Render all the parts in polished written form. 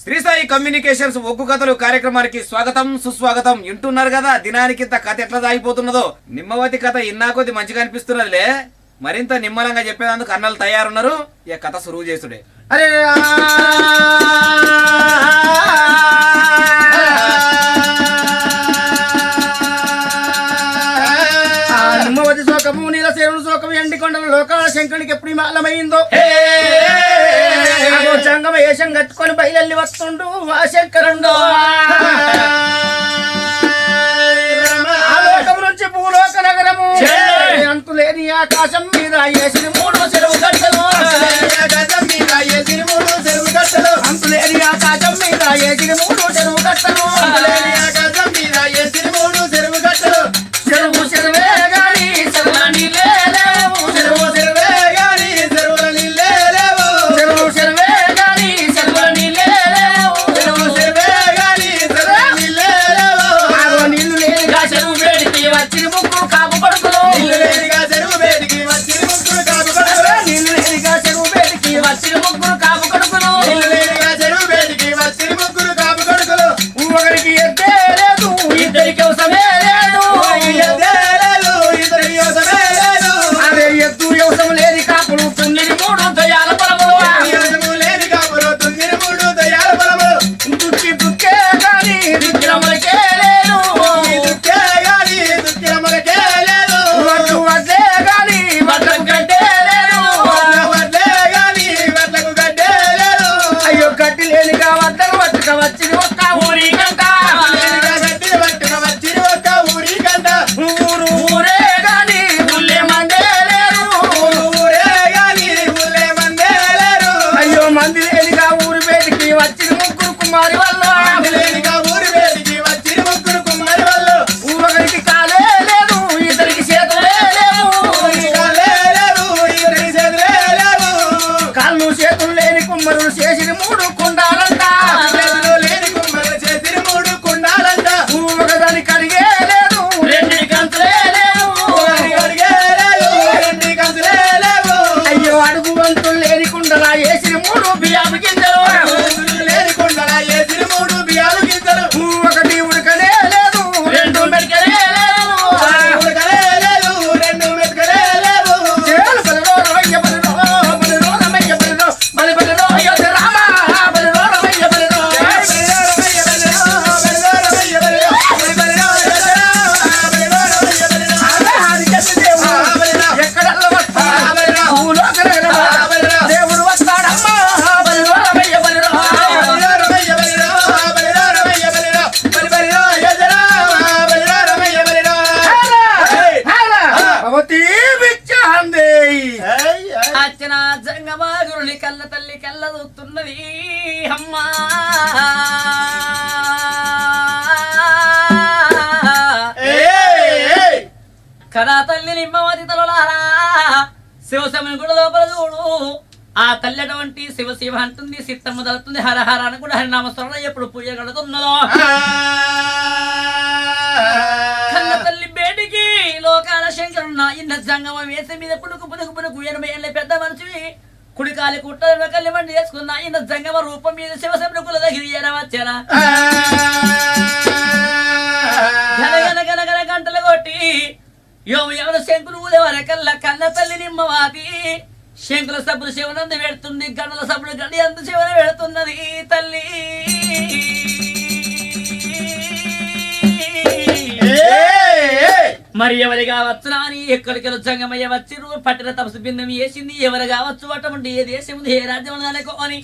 Shri Sai communications ఒగ్గు కథలు కార్యక్రమానికి స్వాగతం సుస్వాగతం. వింటున్నారు కదా దినానికింత కథ ఎట్లా సాగిపోతున్నదో. నిమ్మవతి కథ ఇన్నా కొద్ది మంచిగా అనిపిస్తున్నదిలే. మరింత నిమ్మలంగా చెప్పేందుకు అన్నలు తయారున్నారు. ఇక కథ సురువు చేసుడే. అరే నిమ్మవతి శోకము నీలసేనుడు శోకము ఎండి కొండల లోకాల శంకరునికి ఎప్పుడు మాలమైందో జంగమ వేషం కట్టుకొని బయలు వస్తుండు ఆ శంకరుండో. ఆ లోకం నుంచి భూలోక నగరము అంతులేని ఆకాశం మీద వేసిన మూడు చెరువు గట్టలు అంతులేని ఆకాశం మీద వేసిన మూడు చెరువు గట్టలు చెరువు చెరువే గాని చెరువుల నీళ్ళే లేవు చెరువు చెరువే గాని చెరువుల నీళ్ళే లేవు చెరువు చెరువే గాని చెరువుల నీళ్ళే లేవు చెరువు చెరువే గాని చెరువుల నీళ్ళే లేవు. ఆగో నీళ్లు లేనిగా చెరువు వేడికి వచ్చిన ముగ్గురు కాపు కొడుకులు నీళ్లు లేనిగా చెరువు వేడికి వచ్చిన ముగ్గురు కాపు కొడుకులు నీళ్లు లేనిగా చెరువు వేడికి వచ్చిన ముగ్గురు కాపు కొడుకులు నీళ్లు లేనిగా చెరువు వేడికి వచ్చిన ముగ్గురు కాపు కొడుకులు. ఒకరికి ఎద్దే లేదు ఇద్దరికి అవసరమే లేదు అదే ఎద్దు వ్యవసాయం లేని కాపులు తొమ్మిది మూడు దయాల బలములు దుక్కి దుక్కే గాని దుక్కిరమలకే లేదు వడ్లు వడ్లే గాని వడ్లకు గడ్డే లేదు అయ్యో గడ్డి లేనిగా వడ్లకు పట్టుక వచ్చిన ఒక్క ఊరి గంట ఊరే గాని ఊళ్ళే మందే లేరు అయ్యో మంది లేనిగా ఊరి బయటికి వచ్చిన ముగ్గురు కుమారి వాళ్ళు ఒకరికి కాలే లేదు ఇద్దరికి చేతులే లేవు కాళ్ళు చేతులు లేని కుమ్మరులు చేసిన మూడు కుండాలంట ఒకదాని కడిగే లేదు రెండు గంతులే లేవు అయ్యో అడుగు వంతులు లేని కుండలా వేసిన మూడు బియ్యాలు గింజలు ఒకటి ఉడకనే లేదు రెండు మెడకనే లేవు చేలు బలిరో రమయ్య బలిరో బలిరో రమయ్య బలిరో బలి బలిరో అయోధ్య రామ బలిరో రమయ్య బలిరో ఎక్కడల్ల వస్తా భూలోక దేవుడు వస్తాడమ్మా బలిరో రమయ్య బలిరో భవతి విచ్చాందేయి అచ్చన జంగమాగురుని కళ్ళ తల్లి కళ్ళ చూస్తున్నది అమ్మా కథా తల్లి నిమ్మవతి తలలారా శివసముని కూడా లోపల చూడు. ఆ తల్లి అటువంటి శివ శివ అంటుంది, సిత్తమ్మ తలుతుంది, హర హర అని కూడా హరినామస్మరణ ఎప్పుడు పూజ కడుతున్నదో. కన్న తల్లి బేటికి లోకాల శంకరున్న ఇన్న జంగమ వేసే మీద పుడుకు పుడుకు పుడుకు 80 ఏళ్ళ పెద్ద మనిషి కుడికాలి కుట్ట కల్లి మండి వేసుకున్న ఇన్న జంగమ రూపం మీద శివసముని కుల దగ్గర వచ్చారా గనగన గంటలు కొట్టి ఎవరు శంకులు ఊదేవారకల్లా కన్న తల్లి నిమ్మవాతి శంకుల సబ్బులు శివనందు పెడుతుంది, గంటల సబ్బులు గడి అందు శివన పెడుతున్నది తల్లి. మరి ఎవరు కావచ్చు అని ఎక్కడికి జంగమయ్య వచ్చి పట్టిన తపసు బిందం వేసింది. ఎవరు కావచ్చు అటువంటి ఏ దేశం ఉంది ఏ రాజ్యం అనుకోని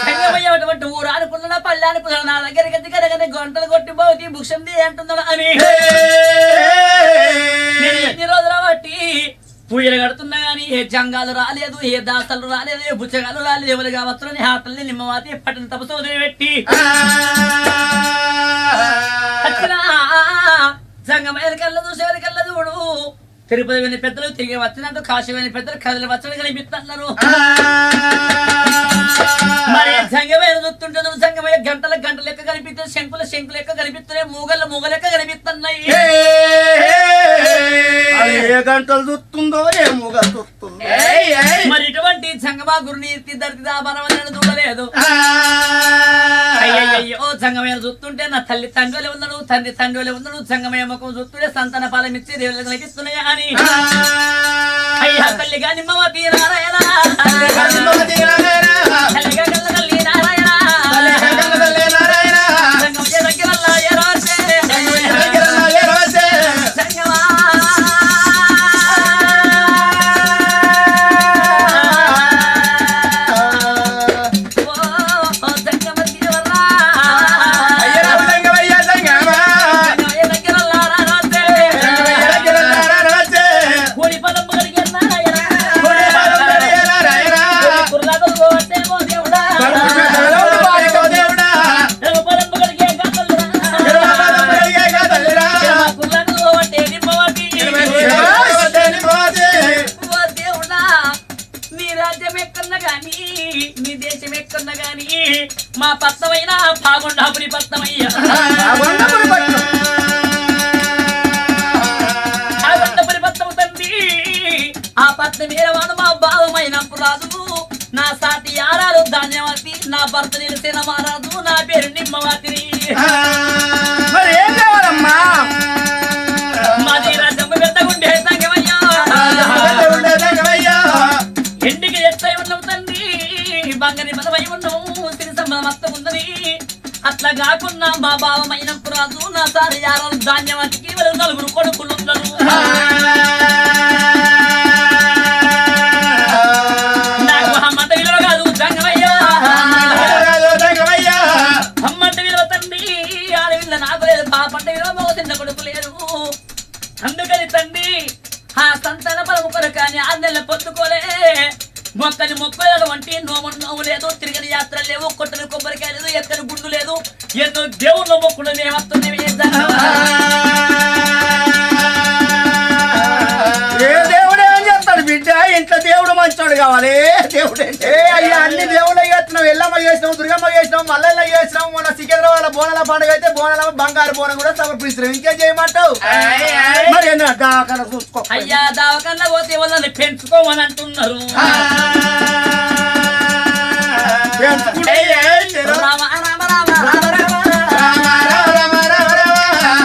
జంగమయ్య అటువంటి ఊరు అనుకున్న పల్లె అనుకున్న నా దగ్గరికి కనుక గంటలు కొట్టి పోతి భుక్షంది అంటున్నాడు అని నేను ఎన్ని రోజుల బట్టి పూజలు కడుతున్నా గానీ ఏ జంగాలు రాలేదు, ఏ దాసలు రాలేదు, ఏ బుచ్చగాలు రాలేదు. ఎవరు కావచ్చు అని ఆ తల్లి నిమ్మవాతి పట్టిన తపసు వదిలిపెట్టి జంగమయ్య కళ్ళ చూసేవారి కళ్ళ చూడు. తిరుపతి వెళ్ళి పెద్దలు తిరిగి వచ్చినట్టు, కాశీ వెళ్ళి పెద్దలు కథలు వచ్చని కనిపిస్తున్నారు. మరి జంగమయ్య చూస్తుంటే జంగమయ్య గంటల గంటల లెక్క కనిపిస్తుంది, శంకుల శంకుల లెక్క కనిపిస్తున్నాయి, మూగల మూగ లెక్క కనిపిస్తున్నాయి. ఏ గంటలు చూస్తుందో ఏ మూగ చూస్తుందో. మరి ఇటువంటి అటువంటి సంగమా గురుని ధరిత బలవలను చూడలేదు అయ్యయ్యో సంగమయ్య చూస్తుంటే నా తల్లి తండ్రులే ఉన్నాడు తండ్రి తండ్రులే ఉన్నాడు సంగమయ్య ముఖం చూస్తుంటే సంతాన ఫలం ఇచ్చి దేవుళ్ళకి లభిస్తున్నాయా అని అయ్యా తల్లి గాని మమతి నారాయణ తల్లిగా కళ్ళ తల్లి నారాయణ సంగమయ్య దగ్గర సంగమా మా పత్తమైన పాగుండాపురి పత్తమయ్యా పాగుండపురి పత్తము తండ్రి ఆ పత్త మీరవాడు మా భావమైనప్పుడు రాదు నా సాటి ఆరాలు ధాన్యవతి నా భర్త నిలిసిన మారాదు నా పేరు నిమ్మవతిని మరి ఏం కావాలమ్మా మాది రాజ్యము పెద్దగుండే సంగమయ్యా ఎండికి ఎట్లై ఉన్నావు తండ్రి బంగారి బలమై ఉన్నావు మత్తముందని అట్లా కాకుండా మా భావమైనప్పుడు రాదు నా సారి ఆరాలు ధాన్యవతికి నలుగురు కొడుకులు ఉన్నారు నాకు అమ్మంట విలువ కాదు సంగమయ్యా అమ్మంట విలువ తండ్రి ఆడవిల్ల నాకు లేదు పాపంట విలువ మగ చిన్న కొడుకు లేరు అందుకని తండ్రి ఆ సంతాన బలము కొరకని 6 నెలలు పొత్తుకోలే మొక్కని మొక్కలు వంటి నోము లేదు తిరిగిన యాత్ర లేవు కొట్టని కొబ్బరికాయ లేదు ఎక్కని గుండు లేదు ఎన్నో దేవుళ్ళ మొక్కులు మేము వస్తున్నాయి ఏ దేవుడు ఏం చేస్తాడు బిడ్డ ఇంట్లో దేవుడు మంచోడు కావాలి దేవుడే అయ్యా అన్ని దేవుళ్ళు చేస్తున్నావు ఎల్లమ్మ చేసినావు దుర్గమ్మ చేసినావు మల్లెల్ల చేసినావు మన సికింద్రాబాద్ బోనాల పండుగ అయితే బోనాల బంగారు బోనం కూడా సమర్పిస్తున్నావు ఇంకేం చేయమంటావు మరి దావకన్నా చూసుకో అయ్యా దావకన్నా పోతే వాళ్ళని పెంచుకోమని అంటున్నారు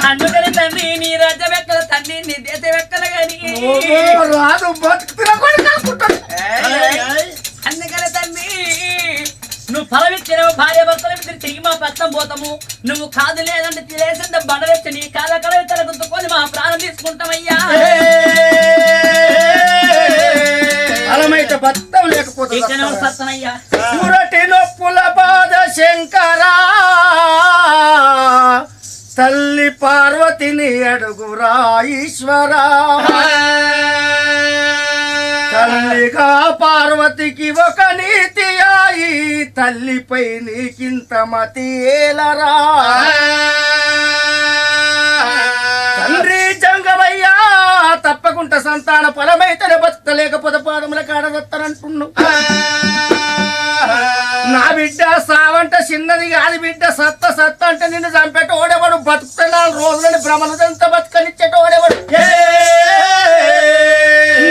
అందుకని తండ్రి నీ రాజ్యం ఎక్కల తండ్రి నీ దేశం ఎక్కల గాని రాదు అందుకని తండ్రి నువ్వు ఫలమిచ్చినవు భార్య భర్తలు తిరిగి మా పత్తం పోతాము నువ్వు కాదు లేదంటే తినేసింద బండలెచ్చి నీ కాల కలవి తలగుంటుకొని మా ప్రాణం తీసుకుంటామయ్యా ఫలమైతే బత్తం లేకపోతే సత్తనయ్యా పురటి నొప్పుల బాధ శంకరా తల్లి పార్వతిని అడుగురా ఈశ్వరా తల్లిగా పార్వతికి ఒక నీతి అయి తల్లిపై నీకింత మతి ఏలరా తండ్రి జంగమయ్యా తప్పకుండా సంతాన ఫలమైతేనే బతకలేకపోతే పాదముల కాడదత్తనంటున్నావు నా బిడ్డ సావంట చిన్నది కాదు బిడ్డ సత్త అంటే నిన్ను చంపేట ఓడేవాడు బతుకుతే 4 రోజులని భ్రమలదంతా బతకనిచ్చేట ఓడేవాడు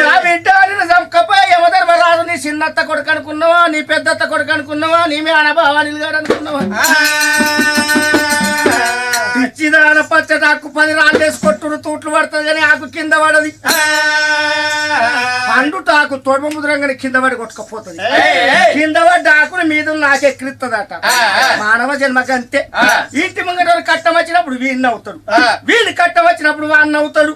నా బిడ్డ నిన్ను చంపకపోయి యమధర్మరాజు నీ చిన్నత్త కొడుకు అనుకున్నావా నీ పెద్దత్త కొడుకు అనుకున్నావా నీ మీ అనభావాని గారు అనుకున్నావా పిచ్చిదాన పచ్చటాకు 10 రాళ్ళు వేసి కొట్టుడు తూట్లు పడుతుంది కానీ ఆకు కింద పడది పండుటాకు తొడమ ముద్రంగానే కింద పడి కొట్టుకపోతుంది కింద పడ్డ ఆకుని మీద నాకెక్కిరిస్తుందట మానవ జన్మకి అంతే ఇంటి ముంగట కట్టం వచ్చినప్పుడు వీడిని అవుతాడు వీడిని కట్టం వచ్చినప్పుడు వాడిని అవుతాడు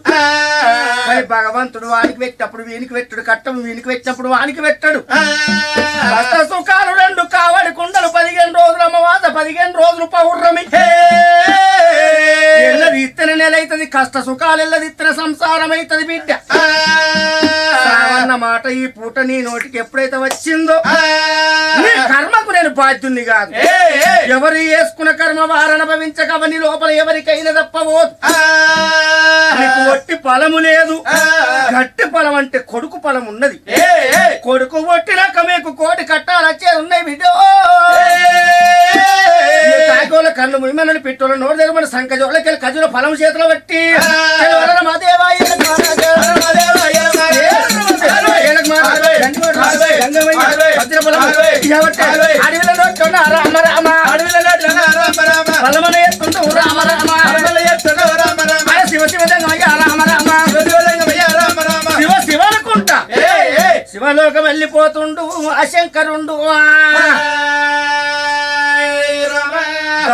మరి భగవంతుడు వానికి పెట్టినప్పుడు వీనికి పెట్టాడు కట్టం వీనికి పెట్టినప్పుడు వానికి పెట్టాడు కష్ట సుఖాలు 2 కావడి కుండలు 15 రోజులు అమ్మవాస 15 రోజులు పౌర్ణమి ఎల్లది ఇత్తన నెల అవుతుంది కష్ట సుఖాలు ఎల్లది ఇత్తన సంసారం అవుతుంది బిడ్డ అన్న మాట ఈ పూట నీ నోటికి ఎప్పుడైతే వచ్చిందో నీ కర్మకు నేను బాధ్యుని కాదు ఎవరు వేసుకున్న కర్మ వారు అనుభవించకవని లోపల ఎవరికైనా తప్పవో నీకు ఒట్టి ఫలము లేదు గట్టి ఫలం అంటే కొడుకు ఫలం ఉన్నది కొడుకు ఒట్టినాక మీకు కోటి కట్టాలు వచ్చేది ఉన్నాయి బిడ్డ కాకోల కళ్ళు ముయ్యమని పిట్టోళ్ళ నోరు తెరమని సంకజోళ్ళకి ఖజుల ఫలం చేతిలో బట్టి మాదేవాయ అడవిలో నోట్లోన రామ రామ బలమన ఎత్తుంటూ రామ రామ శివ శివ జంగమయ్య రామ రామ శివ శివనుకుంటా శివలోకం వెళ్ళిపోతుండు అశంకరుండు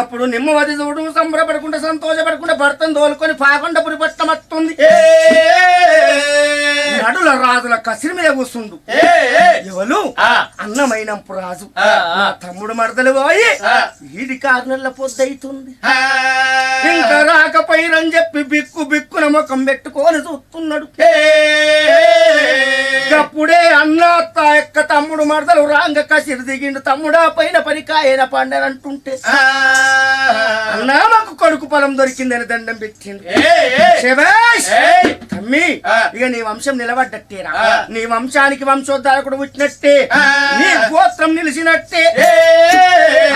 అప్పుడు నిమ్మవది చూడు సంబరపడకుండా సంతోషపడకుండా భర్తను తోలుకొని పాకొండపురి పట్టమత్తుంది నడుల రాజుల కసిరి మీద కూర్చుండు ఎవరు అన్నమైనంపు రాజు నా తమ్ముడు మరదలు పోయి ఈడి 6 నెలల పొద్దైతుంది ఇంకా రాకపోయినని చెప్పి బిక్కు బిక్కున ముఖం పెట్టుకొని చూస్తున్నాడు అప్పుడే అన్న యొక్క తమ్ముడు మరదలు రాంగ కసిరి దిగిండు తమ్ముడా పైన పని కాయన పండనంటుంటే అన్నా మాకు కొడుకు పొలం దొరికిందని దండం పెట్టిండు తమ్మి ఇక నీ వంశం నిలబడ్డట్టేరా నీ వంశానికి వంశోద్ధారకుడు వచ్చినట్టే నీ గోత్రం నిలిచినట్టే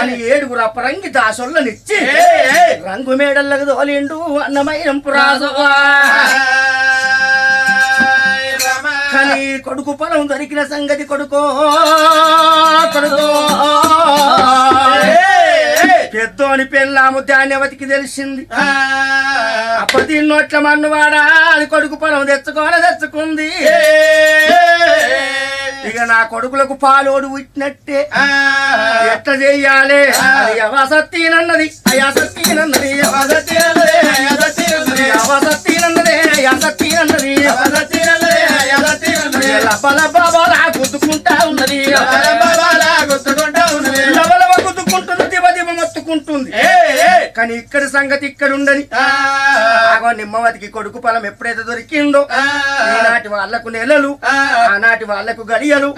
అని 7 అపరంగి దాసొల్లనిచ్చి రంగు మేడల్లకు తోలిండు అన్నమైనంపు రాజు కానీ కొడుకు పొలం దొరికిన సంగతి కొడుకో పెద్దోని పెళ్ళాము ధాన్యవతికి తెలిసింది అప్పటి నోట్ల మన్నువాడా అది కొడుకు పొలం తెచ్చుకుంది ఇక నా కొడుకులకు పాలోడు పుట్టినట్టే ఎట్లా చెయ్యాలి అది అవసత్తీనన్నది అయాసత్తీనన్నది లబ్బలబ్బలా గుద్దుకుంటా ఉన్నది లబలబ గుద్దుకుంటుంది దివ దివ మొత్తుకుంటుంది కానీ ఇక్కడ సంగతి ఇక్కడ ఉండని నిమ్మవతికి కొడుకు పొలం ఎప్పుడైతే దొరికిందో ఈనాటి వాళ్లకు నెలలు ఆనాటి వాళ్లకు గడియలు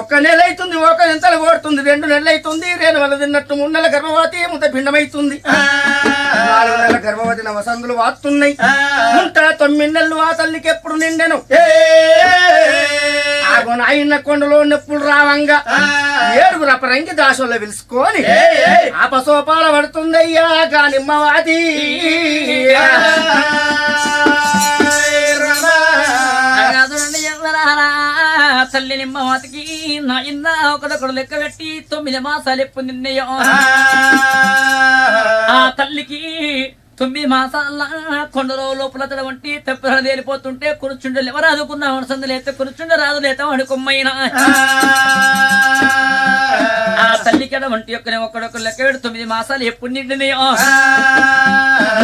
1 నెల అవుతుంది 1 నెంతలు ఓడుతుంది 2 నెలలు అవుతుంది 2 నెలలు తిన్నట్టు 3 నెలల గర్భవతి ముద్ద భిన్నమైతుంది 4 నెలల గర్భవతి నవసందులు వాస్తున్నాయి ఉంటా 9 నెలలు ఆ తల్లికి ఎప్పుడు నిండెను ఆయన కొండలో నొప్పులు రావంగా 7 అపరంగి దాసుల్లో పిలుచుకొని ఆపసోపాల పడుతుందయ్యా నిమ్మవాది తల్లి నిమ్మవాతికి నా ఇన్న ఒకదొకడు లెక్క పెట్టి 9 మాసాలు ఎప్పుడు నిన్నయ్యో ఆ తల్లికి 9 మాసాల కొండలో లోపల వంటి తెప్ప తేలిపోతుంటే కూర్చుండలు ఎవరు ఆదుకున్నా సందులు అయితే కూర్చుండ రాదు లేత అడుకొమ్మైనా ఆ తల్లికి అటువంటి ఒకడొక లెక్క పెట్టి 9 మాసాలు ఎప్పుడు నిండినాయో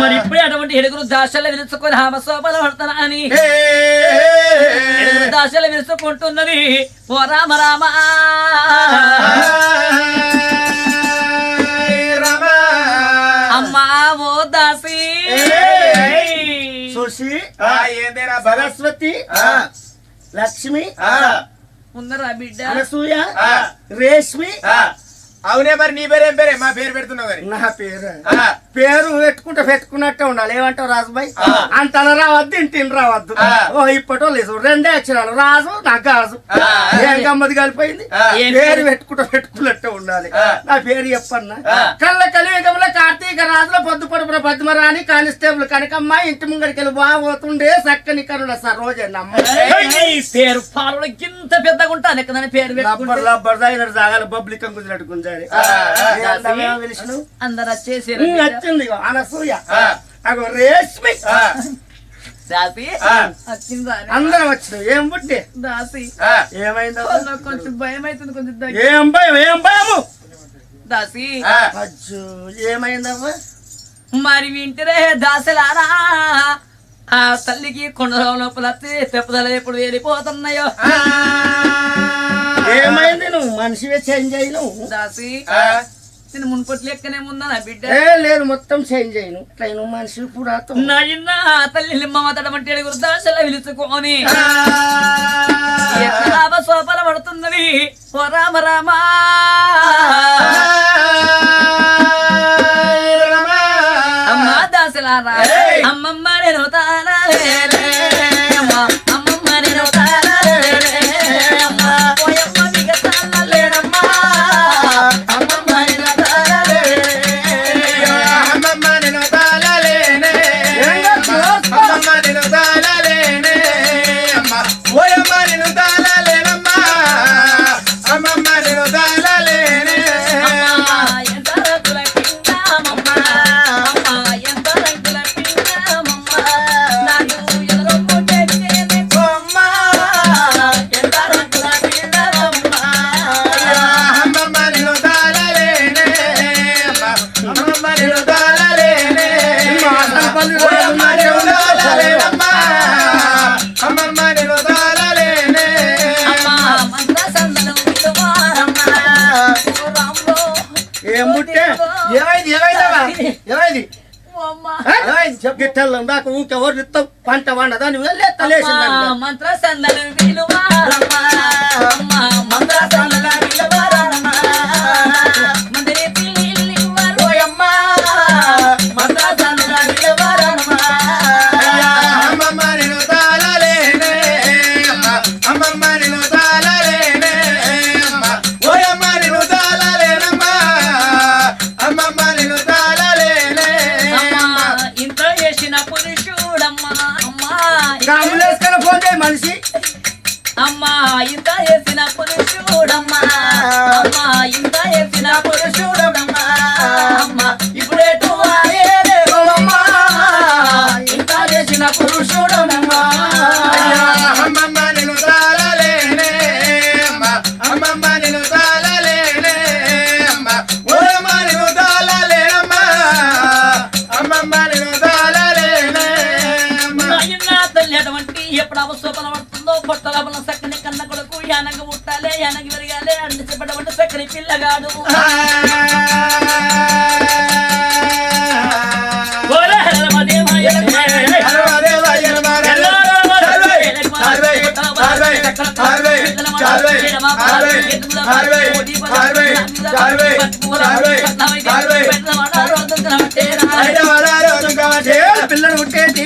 మరి ఇప్పుడే అటువంటి 7 దాశాలు విలుచుకొని హామశోభలు పడతానా అని 7 దాశాలు విలుచుకుంటున్నది ఓ రామ రామ అమ్మా ఓ దాసి సుషి సరస్వతి లక్ష్మి ఉందరా బిడ్డ అనసూయ రేష్మి అవునే మరి నీ పేరు ఏం పేరే మా పేరు పెడుతున్నావు కానీ నా పేరు పెట్టుకున్నట్టే ఉండాలి ఏమంటావు రాజుబాయ్ అంత రావద్దు ఇంటిని రావద్దు ఓ ఇప్పటో లేదు 2 అక్షరాలు రాజు నా గాజు ఏం గమ్మది కలిపోయింది పేరు పెట్టుకున్నట్టే ఉండాలి నా పేరు చెప్పన్నా కళ్ళ కలియుగంలో కార్తీక రాజుల పొద్దు పొడుపున పద్మరాణి కానిస్టేబుల్ కనకమ్మ ఇంటి ముంగడికి వెళ్ళి బాగోతుండే చక్కని కరుణ సరోజనమ్మ పేరు పాలు ఇంత పెద్దగా ఉంటాను ఎక్కడ పేరు జాగాలి పబ్లిక్ కుదిరట్టుకుంది అందరు వచ్చేసి వచ్చింది అనసూయ అగో రేష్మి దాసి అందరం వచ్చినాం ఏం బుట్టి దాసి ఏమైందో కొంచెం భయం అవుతుంది కొంచెం ఏం భయము దాసి అజ్జు ఏమైందమ్మా మరి వింటరే దాసలారా ఆ తల్లికి కొండ లోపల తెప్పదల ఎప్పుడు వెళ్ళిపోతున్నాయో ఏమైంది నువ్వు మనిషివే చేంజ్ అయ్యి నువ్వు దాసి నేను మున్పటి లెక్కనే ఉందా నా బిడ్డ లేదు మొత్తం చేంజ్ అయ్యి నువ్వు మనిషి కూడా నాయన తల్లి లిమ్మతడమంటే 7 దాసల విలుచుకొని సోపల పడుతున్నది ఓ రామ రామ అమ్మా దాసలారా అమ్మమ్మ నేను తానా అమ్మమ్మ నేను తానా అమ్మమ్మ నేను తాళలేనమ్మా అమ్మమ్మ నేను తాళలేనే ఏమైంది అమ్మా గిట్టెళ్ళం దాకా ఊకెవరు ఇస్తాం పంట వండదా నువ్వు వెళ్ళేత్తలేసింది మంత్ర సందలు విలువారమ్మ అమ్మ మంత్ర సందలు విలువారమ్మ మందిరి పిల్లి ఇవ్వరు అమ్మ మంత్ర సందలు విలువారమ్మ అమ్మమ్మ నేను తాళలేనే అమ్మమ్మ నేను తాళలేనే ఓయమ్మ నేను తాళలేనమ్మ అమ్మమ్మ నేను తాళలేనే ఇంట్లో చేసిన పురుషుడమ్మా అమ్మా అంబులెన్స్ ఫోన్ చేయి మనిషి అమ్మా ఇంత చేసిన పురుషుడమ్మా అమ్మా ఇంత చేసిన పురుషుడమ్మా అమ్మా ఇప్పుడేటు అమ్మా ఇంత చేసిన పురుషుడమ్మా అమ్మమ్మ నేను తాళలేనే అమ్మమ్మ నేను తాళలేనే ఓయమ్మ నేను తాళలేనమ్మ అమ్మమ్మ నేను తాళలేనే నాయనా తల్లి అటువంటి ఎప్పుడు అవసరం పడుతుందో పొట్టల బల సక్కని కన్న కొడుకు యానగ ముట్టాలే యానగ విరగాలే అండి చెప్పడం సక్కని పిల్లగాడు పిల్లలు పుట్టేటి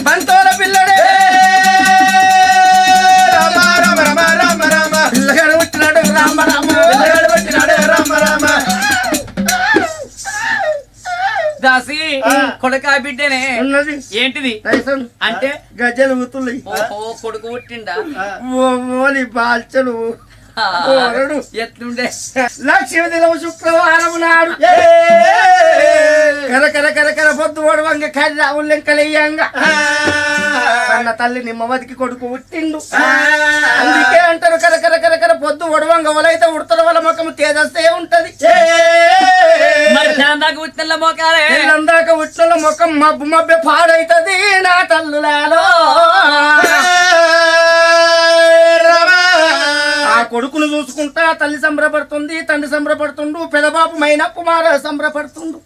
బంతోల పిల్లడే పిల్లగాడు పుట్టినాడు రామ రామ దాసి కొడుకా బిడ్డనే ఉన్నది ఏంటిది రైసన్ అంటే గజ్జలు గుతులు ఓహో కొడుకు పుట్టిండా ఓని బాల్చలు ఓరడు ఎట్లుండే లక్ష్మీ దినం శుక్రవారం నాడు కర పొద్దు ఓడవంగ కర్ర ఉల్లెంకలయ్యంగా కన్న తల్లి నిమ్మవతికి కొడుకు పుట్టిండు అందుకే అంటారు కర పొద్దు ఒడవంగ వలైతే ఉడతల వల్ల ముఖం తేజస్తే ఉంటది మరి దాకా పుట్టిన మోకాలే అందాక ఉట్ల ముఖం మబ్బు మబ్బె పాడైతది నా తల్లులాలో ఆ కొడుకును చూసుకుంటా తల్లి సంబరపడుతుంది తండ్రి సంబరపడుతుండు పెదబాపు మైనా కుమార సంబరపడుతుండు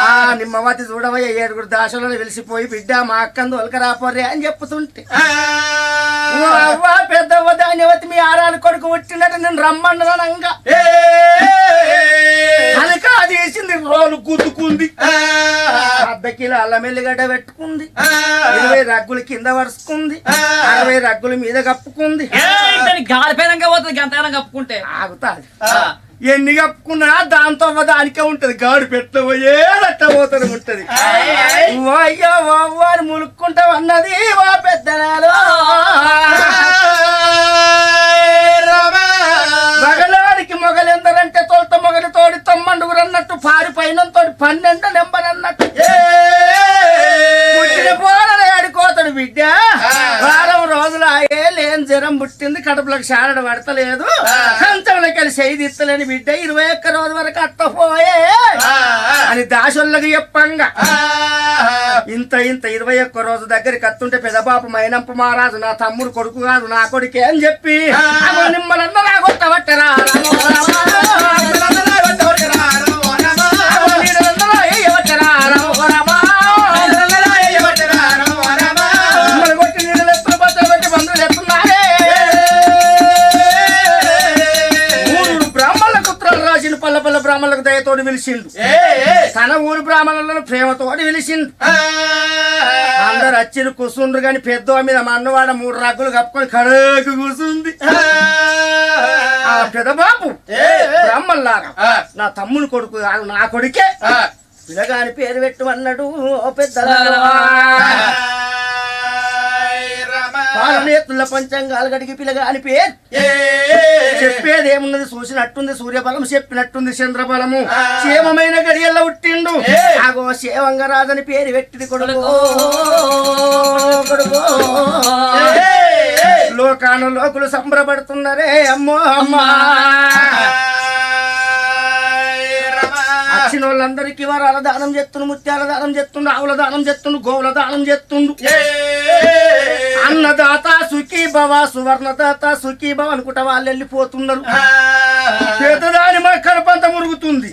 ఆ నిమ్మవతి చూడవయ్య 7 దాశలను వెలిసిపోయి బిడ్డ మా అక్కందు ఒలకరాపోరే అని చెప్పుతుంటే అవ్వ పెద్దవ్వ దానివతి మీ ఆరాలు కొడుకు పుట్టినట్టు నేను రమ్మన్ననంగా కనుక అది వేసింది రోలు గుద్దుకుంది 10 కిలో అల్లం ఎల్లిగడ్డ పెట్టుకుంది 20 రగ్గులు కింద వరుసుకుంది 60 రగ్గుల మీద కప్పుకుంది గాలిపోయినాక పోతుంది గంతకాలం కప్పుకుంటే ఆగుతాది ఎన్ని కప్పుకున్నా దాంతో దానికే ఉంటది గాడు పెట్టబోయే పోతూ ఉంటది అయ్యో అని ములుక్కుంటాం అన్నది వా పెద్దనాలు మగలాడికి మొగలెందరంటే తోట మొగలి తోడి 9 అన్నట్టు పారిపోయిన తోటి 12 నెంబర్ అన్నట్టు పుట్టిన పోరాడు ఆడుకోతాడు బిడ్డ వారం రోజులు ఆయే లేని జ్వరం పుట్టింది కడుపులకు శారడ పడతలేదు కంచంలోకి వెళ్ళి చేయిదిత్తలేని బిడ్డ 21 రోజు వరకు అత్తపోయే అని దాసులకు చెప్పంగా ఇంత 21 రోజు దగ్గరికి అత్తుంటే పెదబాపు మైనంపు మహారాజు నా తమ్ముడు కొడుకు కాదు నా కొడుకే అని చెప్పి నిమ్మలన్న రాగొట్టబట్టరా పల్ల బ్రాహ్మణులకు దయతోటి పిలిచిండు తన ఊరు బ్రాహ్మణులను ప్రేమతోటి పిలిచిండు అందరు వచ్చిరు కూర్చుండ్రు గాని పెద్ద మీద మా అన్నవాడ 3 రగ్గులు కప్పుకొని కడకు కూర్చుంది ఆ పెదబాబు బ్రాహ్మణులారా నా తమ్ముని కొడుకు కాదు నా కొడుకే పిల్లగాని పేరు పెట్టు అన్నాడు పెద్దలారా పాలనేతుల పంచంగాలు గడికి పిల్లగాని పేరు చెప్పేది ఏమున్నది చూసినట్టుంది సూర్యబలం చెప్పినట్టుంది చంద్రబలము క్షేమమైన గడియల్లో ఉట్టిండు ఆగో శేవంగరాజని పేరు పెట్టింది కొడుకు లోకాను లోకులు సంబరపడుతున్నారే అమ్మో అమ్మా వచ్చిన వాళ్ళందరికీ వరాల దానం చేస్తుండు, ముత్యాల దానం చేస్తుండు, ఆవుల దానం చేస్తుండు, గోవుల దానం చేస్తుండు. అన్నదాత సుఖీ భవ, సువర్ణదాత సుఖీ భవ అనుకుంటా వాళ్ళు వెళ్ళిపోతున్నారు. పెద్దదాని కడపంత మురుగుతుంది.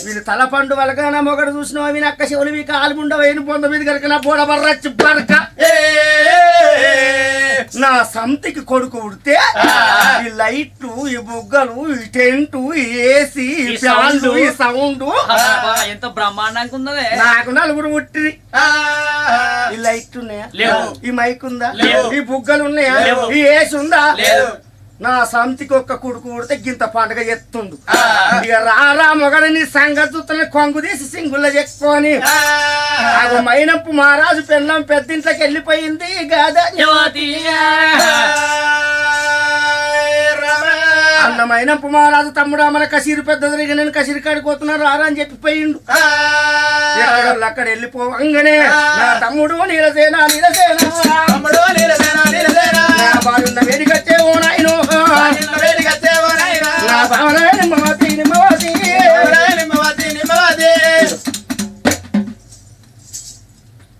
వీళ్ళు తలపండు వలగాన మొగడు చూసిన అవి నక్క శివులు కాలుగుండ వేయని పొంద మీద కనుక నా బోడ బర్రచ్చి బరక నా సంతికి కొడుకు ఉడితే ఈ లైట్లు, ఈ బుగ్గలు, ఈ టెంటు, ఈ ఏసీ, ఈ ఫ్యాన్లు, ఈ సౌండ్ ఎంత బ్రహ్మాండంగా ఉన్నదే. నాకు నలుగురు ఉట్టి. ఈ లైట్ ఉన్నాయా? ఈ మైక్ ఉందా? ఈ బుగ్గలు ఉన్నాయా? ఈ ఏసి ఉందా? నా సంతికి ఒక్క కొడుకు ఉడితే గింత పండుగ ఎత్తుండు. ఇక రారా మొగడని సంగతుని కొంగు తీసి సింగుల్లో చెప్పుకొని మైనప్పు మహారాజు పెళ్ళం పెద్దింట్లోకి వెళ్ళిపోయింది గాదా. అన్న మైనప్పు మహారాజు తమ్ముడు మన కసిరి పెద్ద జరిగి నేను కసిరి కాడిపోతున్నారు రారా అని చెప్పిపోయిండు. అక్కడ వెళ్ళిపోవంగానే నా తమ్ముడు నీలసేనా బాగున్న వేడికచ్చే ఓ నాయనో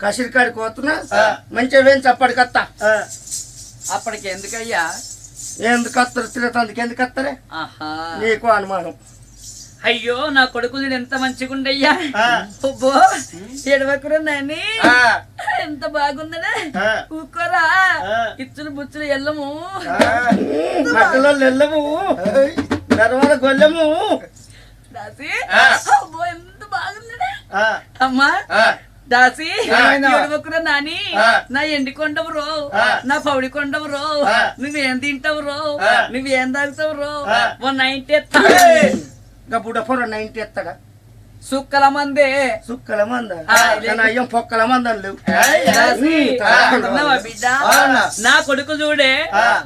కసిరి కాడికి పోతున్నా మంచిగా వేయించి అప్పటికత్తా. అప్పటికి ఎందుకయ్యా? ఎందుకు వస్తారు తిరగతందుకు ఎందుకు వస్తారే? నీకు అనుమానం. అయ్యో నా కొడుకు ఎంత మంచిగుండయ్యా. ఎడవకురా నాని, ఎంత బాగుందనే. ఊకోరా ఇచ్చులు బుచ్చులు ఎల్లము మట్టలో వెళ్ళము నరవాల గొల్లము దాసి. ఎంత బాగుందనే అమ్మా దాసి. ఎడవకురా నాని, నా ఎండి కొండవు రో, నా పౌడి కొండవు రో, నువ్వేం తింటావు రో, నువ్వేం తాగుతావు రో. 190 బుడపొర 90 ఎత్తగా సుక్కల మందే సుక్కల మంద అయ్యం పొక్కల మందని లేవు. బిడ్డ నా కొడుకు చూడే,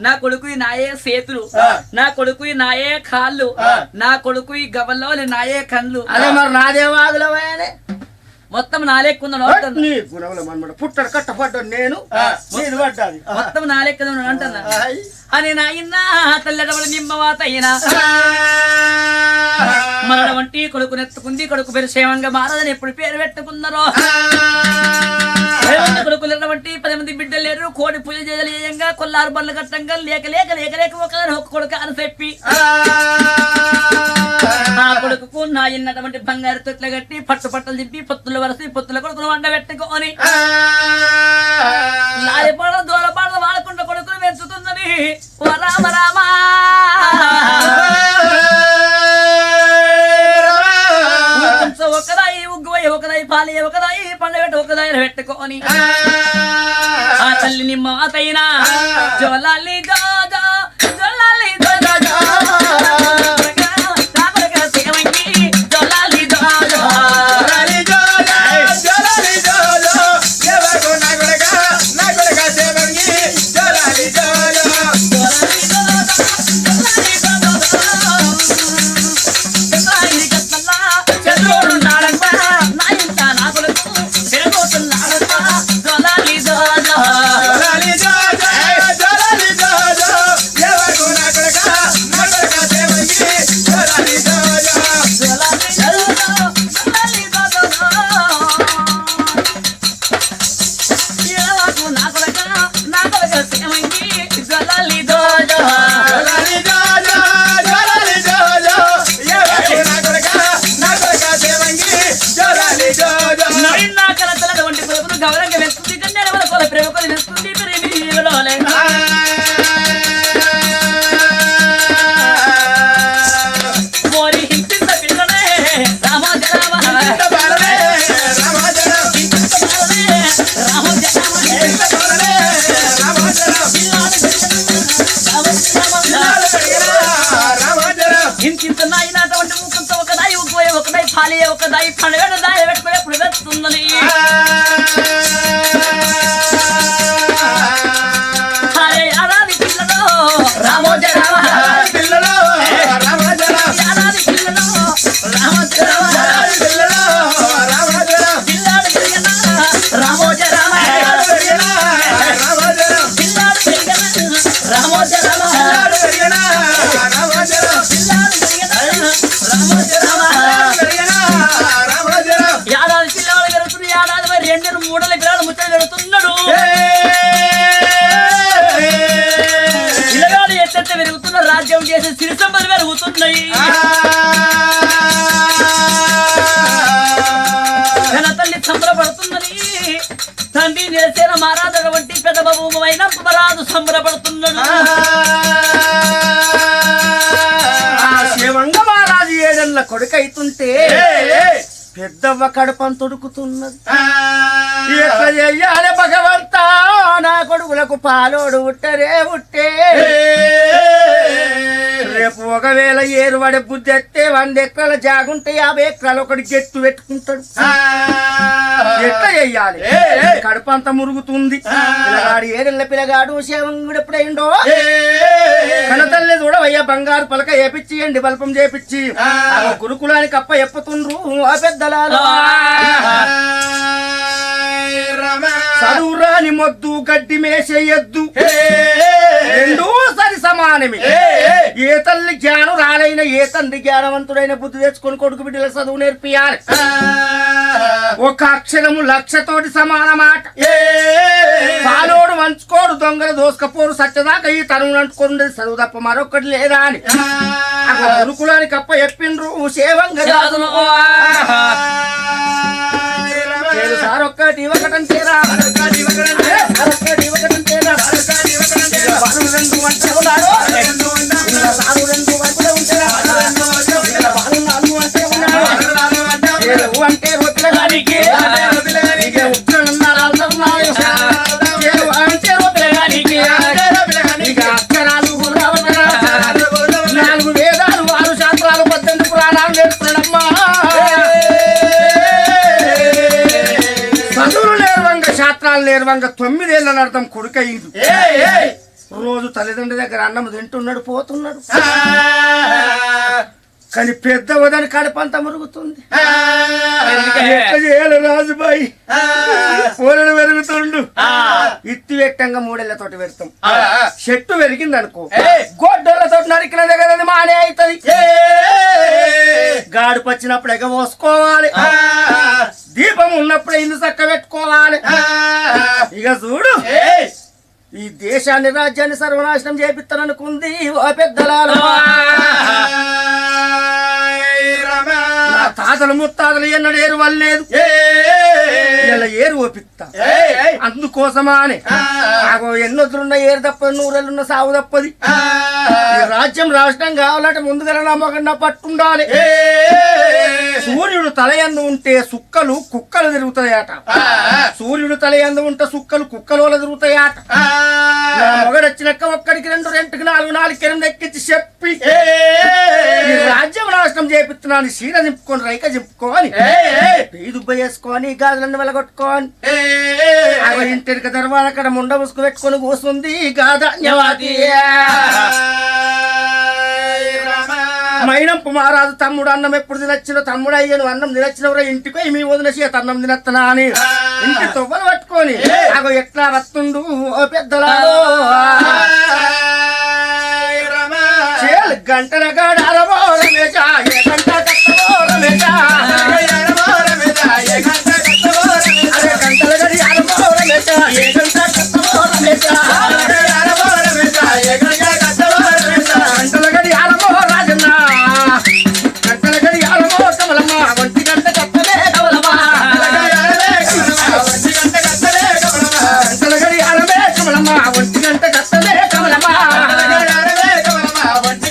నా కొడుకు నాయే చేతులు, నా కొడుకు నాయే కాళ్ళు, నా కొడుకు గవ్వల్లో నాయే కళ్ళు. అదే మరి నాదే వాగులవాయనే మొత్తం నాలెక్కుందా పుట్టడు కట్టపడ్డాడు నేను పడ్డాది మొత్తం నాలెక్క అంటున్నా అని నాయన తల్లెడవడు నిమ్మవాత అయినా మన వంటి కొడుకు నెత్తుకుంది. కొడుకు పేరు క్షేమంగా మారదని ఎప్పుడు పేరు పెట్టుకున్నారో. కొడుకులు వంటి 10 మంది బిడ్డలు లేరు. కోడి పూజ చేయలేయంగా కొల్లారు బళ్ళు కట్టంగా లేక లేక లేక లేక ఒక కొడుకు అని చెప్పి ఆ కొడుకు నా ఇన్నటువంటి బంగారు తొట్ల కట్టి పట్టు పట్టలు దింపి పొత్తులు వరసి పొత్తుల కొడుకును వండ పెట్టుకొని లాయపాడ దూరపాడ వాడకుండా కొడుకును పెంచుతుందని ఓ రామ రామా ఒకదాయి ఉగ్గువై ఒకదాయి పాలి ఒకదాయి పండబెట్టి ఒకదాయి పెట్టుకొని ఆ తల్లి నిమ్మ అతైనా జోలాలి జోజో జోలాలి జోజో గౌరంగా వెళ్తుంది కన్యాల వల్ల ప్రేమకొని వెళ్తుంది మోరి హింసింత పిల్లనే రామోజ హింసింత నాయనటువంటి ముఖంతో ఒకదాయి ఉగ్గుపోయే ఒకదాయి పాలి ఒకదాయి పండుగ దాయి పెట్టుకునే ఎప్పుడు వెళ్తుందని రామోజ రామ పిల్లలు రామోజ రామ పిల్లలు రామోజ రామ పిల్లలు రామోజ రామ పిల్లాడు పెరిగిన రామోజ రామ రామోజ రామ పిల్లాడు పెరిగిన రామోజ రామ పిల్లాడు పెరిగిన రామోజ రామ పిల్లాడు పెరిగిన రామోజ రామ పెరిగిన తెలిసిన మారాధన వంటి పెద్ద బాబుమైన మరాదు సంబరపడుతున్నాడు. శివంగ మహారాజు 7 ఏళ్ల కొడుకైతుంటే పెద్దవ్వ కడపం తొడుకుతున్నది. ఎట్లా చెయ్యాలి భగవంతా, నా కొడుకులకు పాలోడు ఉట్టరే ఉట్టే. రేపు ఒకవేళ ఏరువాడే బుద్ధి ఎత్తే 100 ఎకరాల జాగుంటే 50 ఎకరాలు ఒకటి గెట్టు పెట్టుకుంటాడు. ఎట్లా చెయ్యాలి? కడపంతా మురుగుతుంది. పిల్లగాడు 7 ఏళ్ల పిల్లగాడు శివంగుడు ఎప్పుడైండో కనతల్లి చూడవయ్యా, బంగారు పలక ఏపిచ్చి ఎండి బల్పం చేపిచ్చి గురుకులానికి అప్ప ఎప్పుతుండ్రు ఆ పెద్దలాలు. చదువురాని మొద్దు గడ్డి మేసేయద్దు, రెండూ సరి సమానమే. ఏ తల్లి జ్ఞానం రాలైన ఏ తండ్రి జ్ఞానవంతుడైన బుద్ధి తెచ్చుకొని కొడుకు బిడ్డల చదువు నేర్పియాలి. ఒక అక్షరము 1,00,000 తోటి సమానమాట. పాలోడు మంచుకోడు, దొంగలు దోసుకపోరు, సత్యదాకా ఈ తరువును అంటుకోండి చదువు తప్ప మరొకటి లేదా అని గురుకులానికి అప్ప చెప్పిండ్రు శివంగ రాజులు. సార్ ఒక్కటి ఒకటంటేరా, ఒక్కటి ఒకటంటేరా, బాలు 2 అంటే ఉన్నాడు, సారు 2 వైపులే ఉంటారా, బాలు 4 అంటే ఉన్నాడు, అంటే రొట్టెల గారికి అక్షరాలు 4 వేదాలు 6 శాస్త్రాలు 18 పురాణాలు నేర్చుకున్నాడమ్మా. చదువులు నేర్వంగ శాస్త్రాలు నేర్వంగ 9 ఏళ్ళ అర్థం కొడుకయ్యింది. రోజు తల్లిదండ్రుల దగ్గర అన్నం తింటున్నాడు, పోతున్నాడు. కానీ పెద్ద వదని కడపంతా మురుగుతుంది. ఎట్లా చేయాలి రాజుబాయి? పూలను పెరుగుతుండు, ఇత్తి వెట్టంగా 3 ఏళ్లతోటి పెడతాం. చెట్టు పెరిగింది అనుకో, గొడ్డలతో నరికిన దగ్గర మానే అవుతుంది. గాడుపు వచ్చినప్పుడు ఎగ పోసుకోవాలి, దీపం ఉన్నప్పుడు ఇల్లు చక్క పెట్టుకోవాలి. ఇక చూడు, ఈ దేశాన్ని రాజ్యాన్ని సర్వనాశనం చేపిస్తాననుకుంది ఓ పెద్దలాలు. తాతలు ముత్తాతలు ఎన్నడూ ఏరు వల్లేదు, ఇలా ఏరు ఓపిస్తా. అందుకోసమా అని ఎన్నొద్దులున్న ఏరు తప్పది, 100 ఏళ్ళున్న సాగు తప్పది. ఈ రాజ్యం రాష్ట్రం కావాలంటే ముందుగా నమ్మకంగా పట్టుండాలి. సూర్యుడు తలయందు ఉంటే సుక్కలు కుక్కలు తిరుగుతాయట, సూర్యుడు తలయందు ఉంటే సుక్కలు కుక్కలు తిరుగుతాయట. మొగడొచ్చినాక ఒక్కడికి 2, 2కి 4, 4కి 8 ఎక్కించి చెప్పి ఈ రాజ్యం నాశనం చేపిస్తున్నాను. చీర దింపుకొని రైక దింపుకొని దుబ్బ చేసుకొని గాజులన్నీ వెలగొట్టుకొని ఇంటికి దర్వాజ అక్కడ ముండ ముసుకు పెట్టుకొని కూర్చుంది గాధన్యవాది. మైనంపు మహారాజు తమ్ముడు అన్నం ఎప్పుడు తినొచ్చినో, తమ్ముడు అయ్యను అన్నం తినొచ్చినవరా, ఇంటికి మీ వదిన చేత అన్నం తినత్తనా అని ఇంటి తొవ్వలు పట్టుకొని అగో ఎట్లా వస్తుండు ఓ పెద్దలాలో. గంటల గడ అరవో రమేశా, ఏ గంట కట్టవో రమేశా, అరే గంటల గడి అరవో రమేశా, ఏ గంట కట్టవో రమేశా, గంటల గడి అరవో రాజన్న, గంటల గడి అరవో కమలమ్మ, 1 గంట కట్టలే కమలమ్మ, గంటల గడి అరవే కమలమ్మ, 1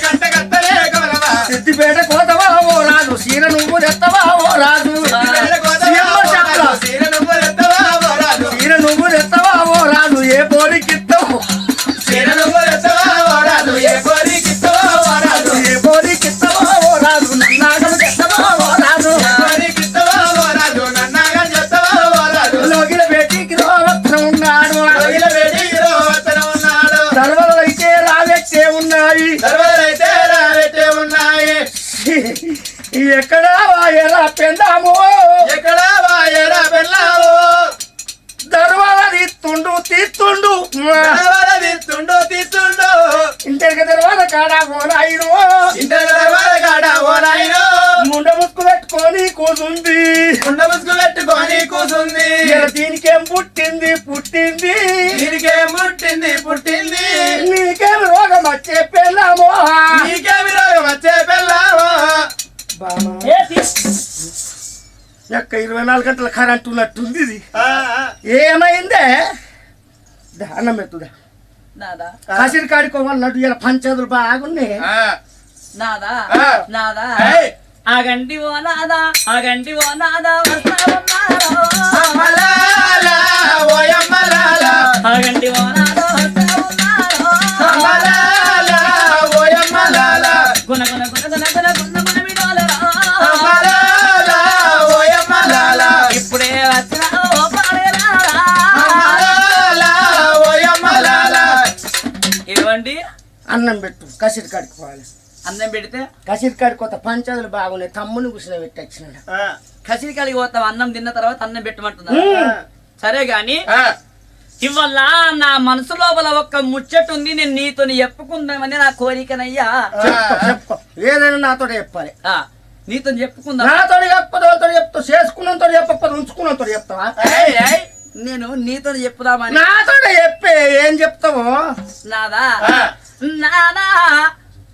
గంట కట్టలే కమలమ్మ. సిద్దిపేట కోతవా ఓ రాజు, సీర నువ్వు తెత్తవా ఓ రాజు, సీర నువ్వు తెత్తవా ఓ రాజు, ఏ పోరికిత్తవు, ఏ పోరికిత్తవా ఓ రాజు, నన్నాగం తెత్తవా ఓ రాజు, లోగిల బేటీకి రోవత్తన ఉన్నాడు, సర్వలైతే రావెట్టే ఉన్నాయి, ఎక్కడా వాయరా పెండాము, ఎక్కడా వాయరా పెళ్ళాము, దర్వాల తీస్తుండు తీస్తుండు, ఇంటికి దర్వాల కాడా ఓనాయిను, ముండ ముసుకు పెట్టుకొని కూసుంది, దీనికేం పుట్టింది పుట్టింది, నీకేం రోగం వచ్చే పెళ్ళామో, యొక్క 24 గంటల కరెంట్ ఉన్నట్టుంది ఇది ఏమైందే అన్నం పెట్టుదా నాదా కసిరి కాడుకోవాలన్నట్టు ఇలా పంచాదులు బాగున్నాయి నాదా ఆ. నాదా ఏయ్. ఆగంటి ఓ నాదా ఆగంటి ఓ నాదా వస్తా ఉన్నారో. అమ్మలాలా, ఓయమ్మలాలా, ఆగంటి ఓ నాదా వస్తా ఉన్నారో. అమ్మలాలా, ఓయమ్మలాలా, గుణ గుణ గుణ గుణ గుణ గుణ గుణ విడోలరా. అమ్మలాలా, ఓయమ్మలాలా, ఇప్పుడే వచ్చినారో పాడేరారా. అమ్మలాలా, ఓయమ్మలాలా. ఇవ్వండి అన్నం పెట్టు కసిరి కాడుకోవాలి అన్నం పెడితే కసిరి కాడుకోత పంచాదులు బాగున్నాయి తమ్ముని కూర్చొని పెట్టి వచ్చినాడు కసిరి కలిగి పోతాం అన్నం తిన్న తర్వాత అన్నం పెట్టమంటున్నా సరే గాని ఆ, ఇవల్ల నా మనసు లోపల ఒక్క ముచ్చట ఉంది నేను నీతో చెప్పుకుందామని నా కోరికనయ్యా చెప్పుకో ఏదైనా నాతో చెప్పాలి ఆ, నీతో చెప్పుకుందాం నాతో చెప్పదు వాళ్ళతో చెప్తావు చేసుకున్నంతో చెప్పకపోతే ఉంచుకున్నంతో చెప్తావా ఏయ్, ఏయ్. నేను నీతో చెప్పుదామని నాతో చెప్పే ఏం చెప్తావు నాదా ఆ. నాదా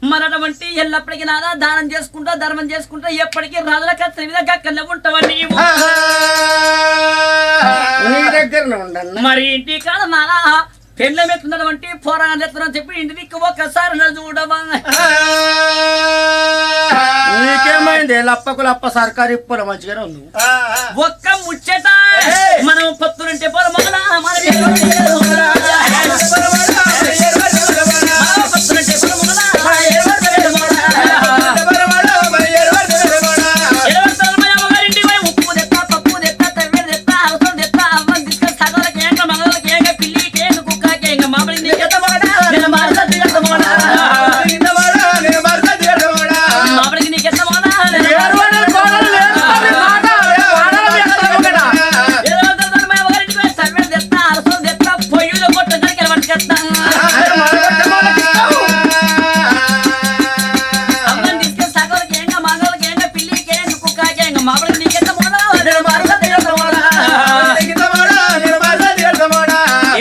మరటువంటి ఎల్లప్పటికీ నాదా దానం చేసుకుంటా ధర్మం చేసుకుంటా ఎప్పటికీ రాజుల కత్తి మీద గక్కనే ఉంటావా నీవు నీ దగ్గరనే ఉండన్నా మరి ఇంటి కాడ నాదా పెళ్ళ మెత్తున్నటువంటి పోరాణాలు ఎత్తునని చెప్పి ఇంటికి ఒక్కసారి నన్ను చూడవా నీకేమైంది లప్పకు లప్ప సర్కారు ఇప్పులు మంచిగానే ఉంది ఒక్క ముచ్చట మనం పొత్తులుంటే పొలమగలా మన పొత్తులుంటే పొలమగలా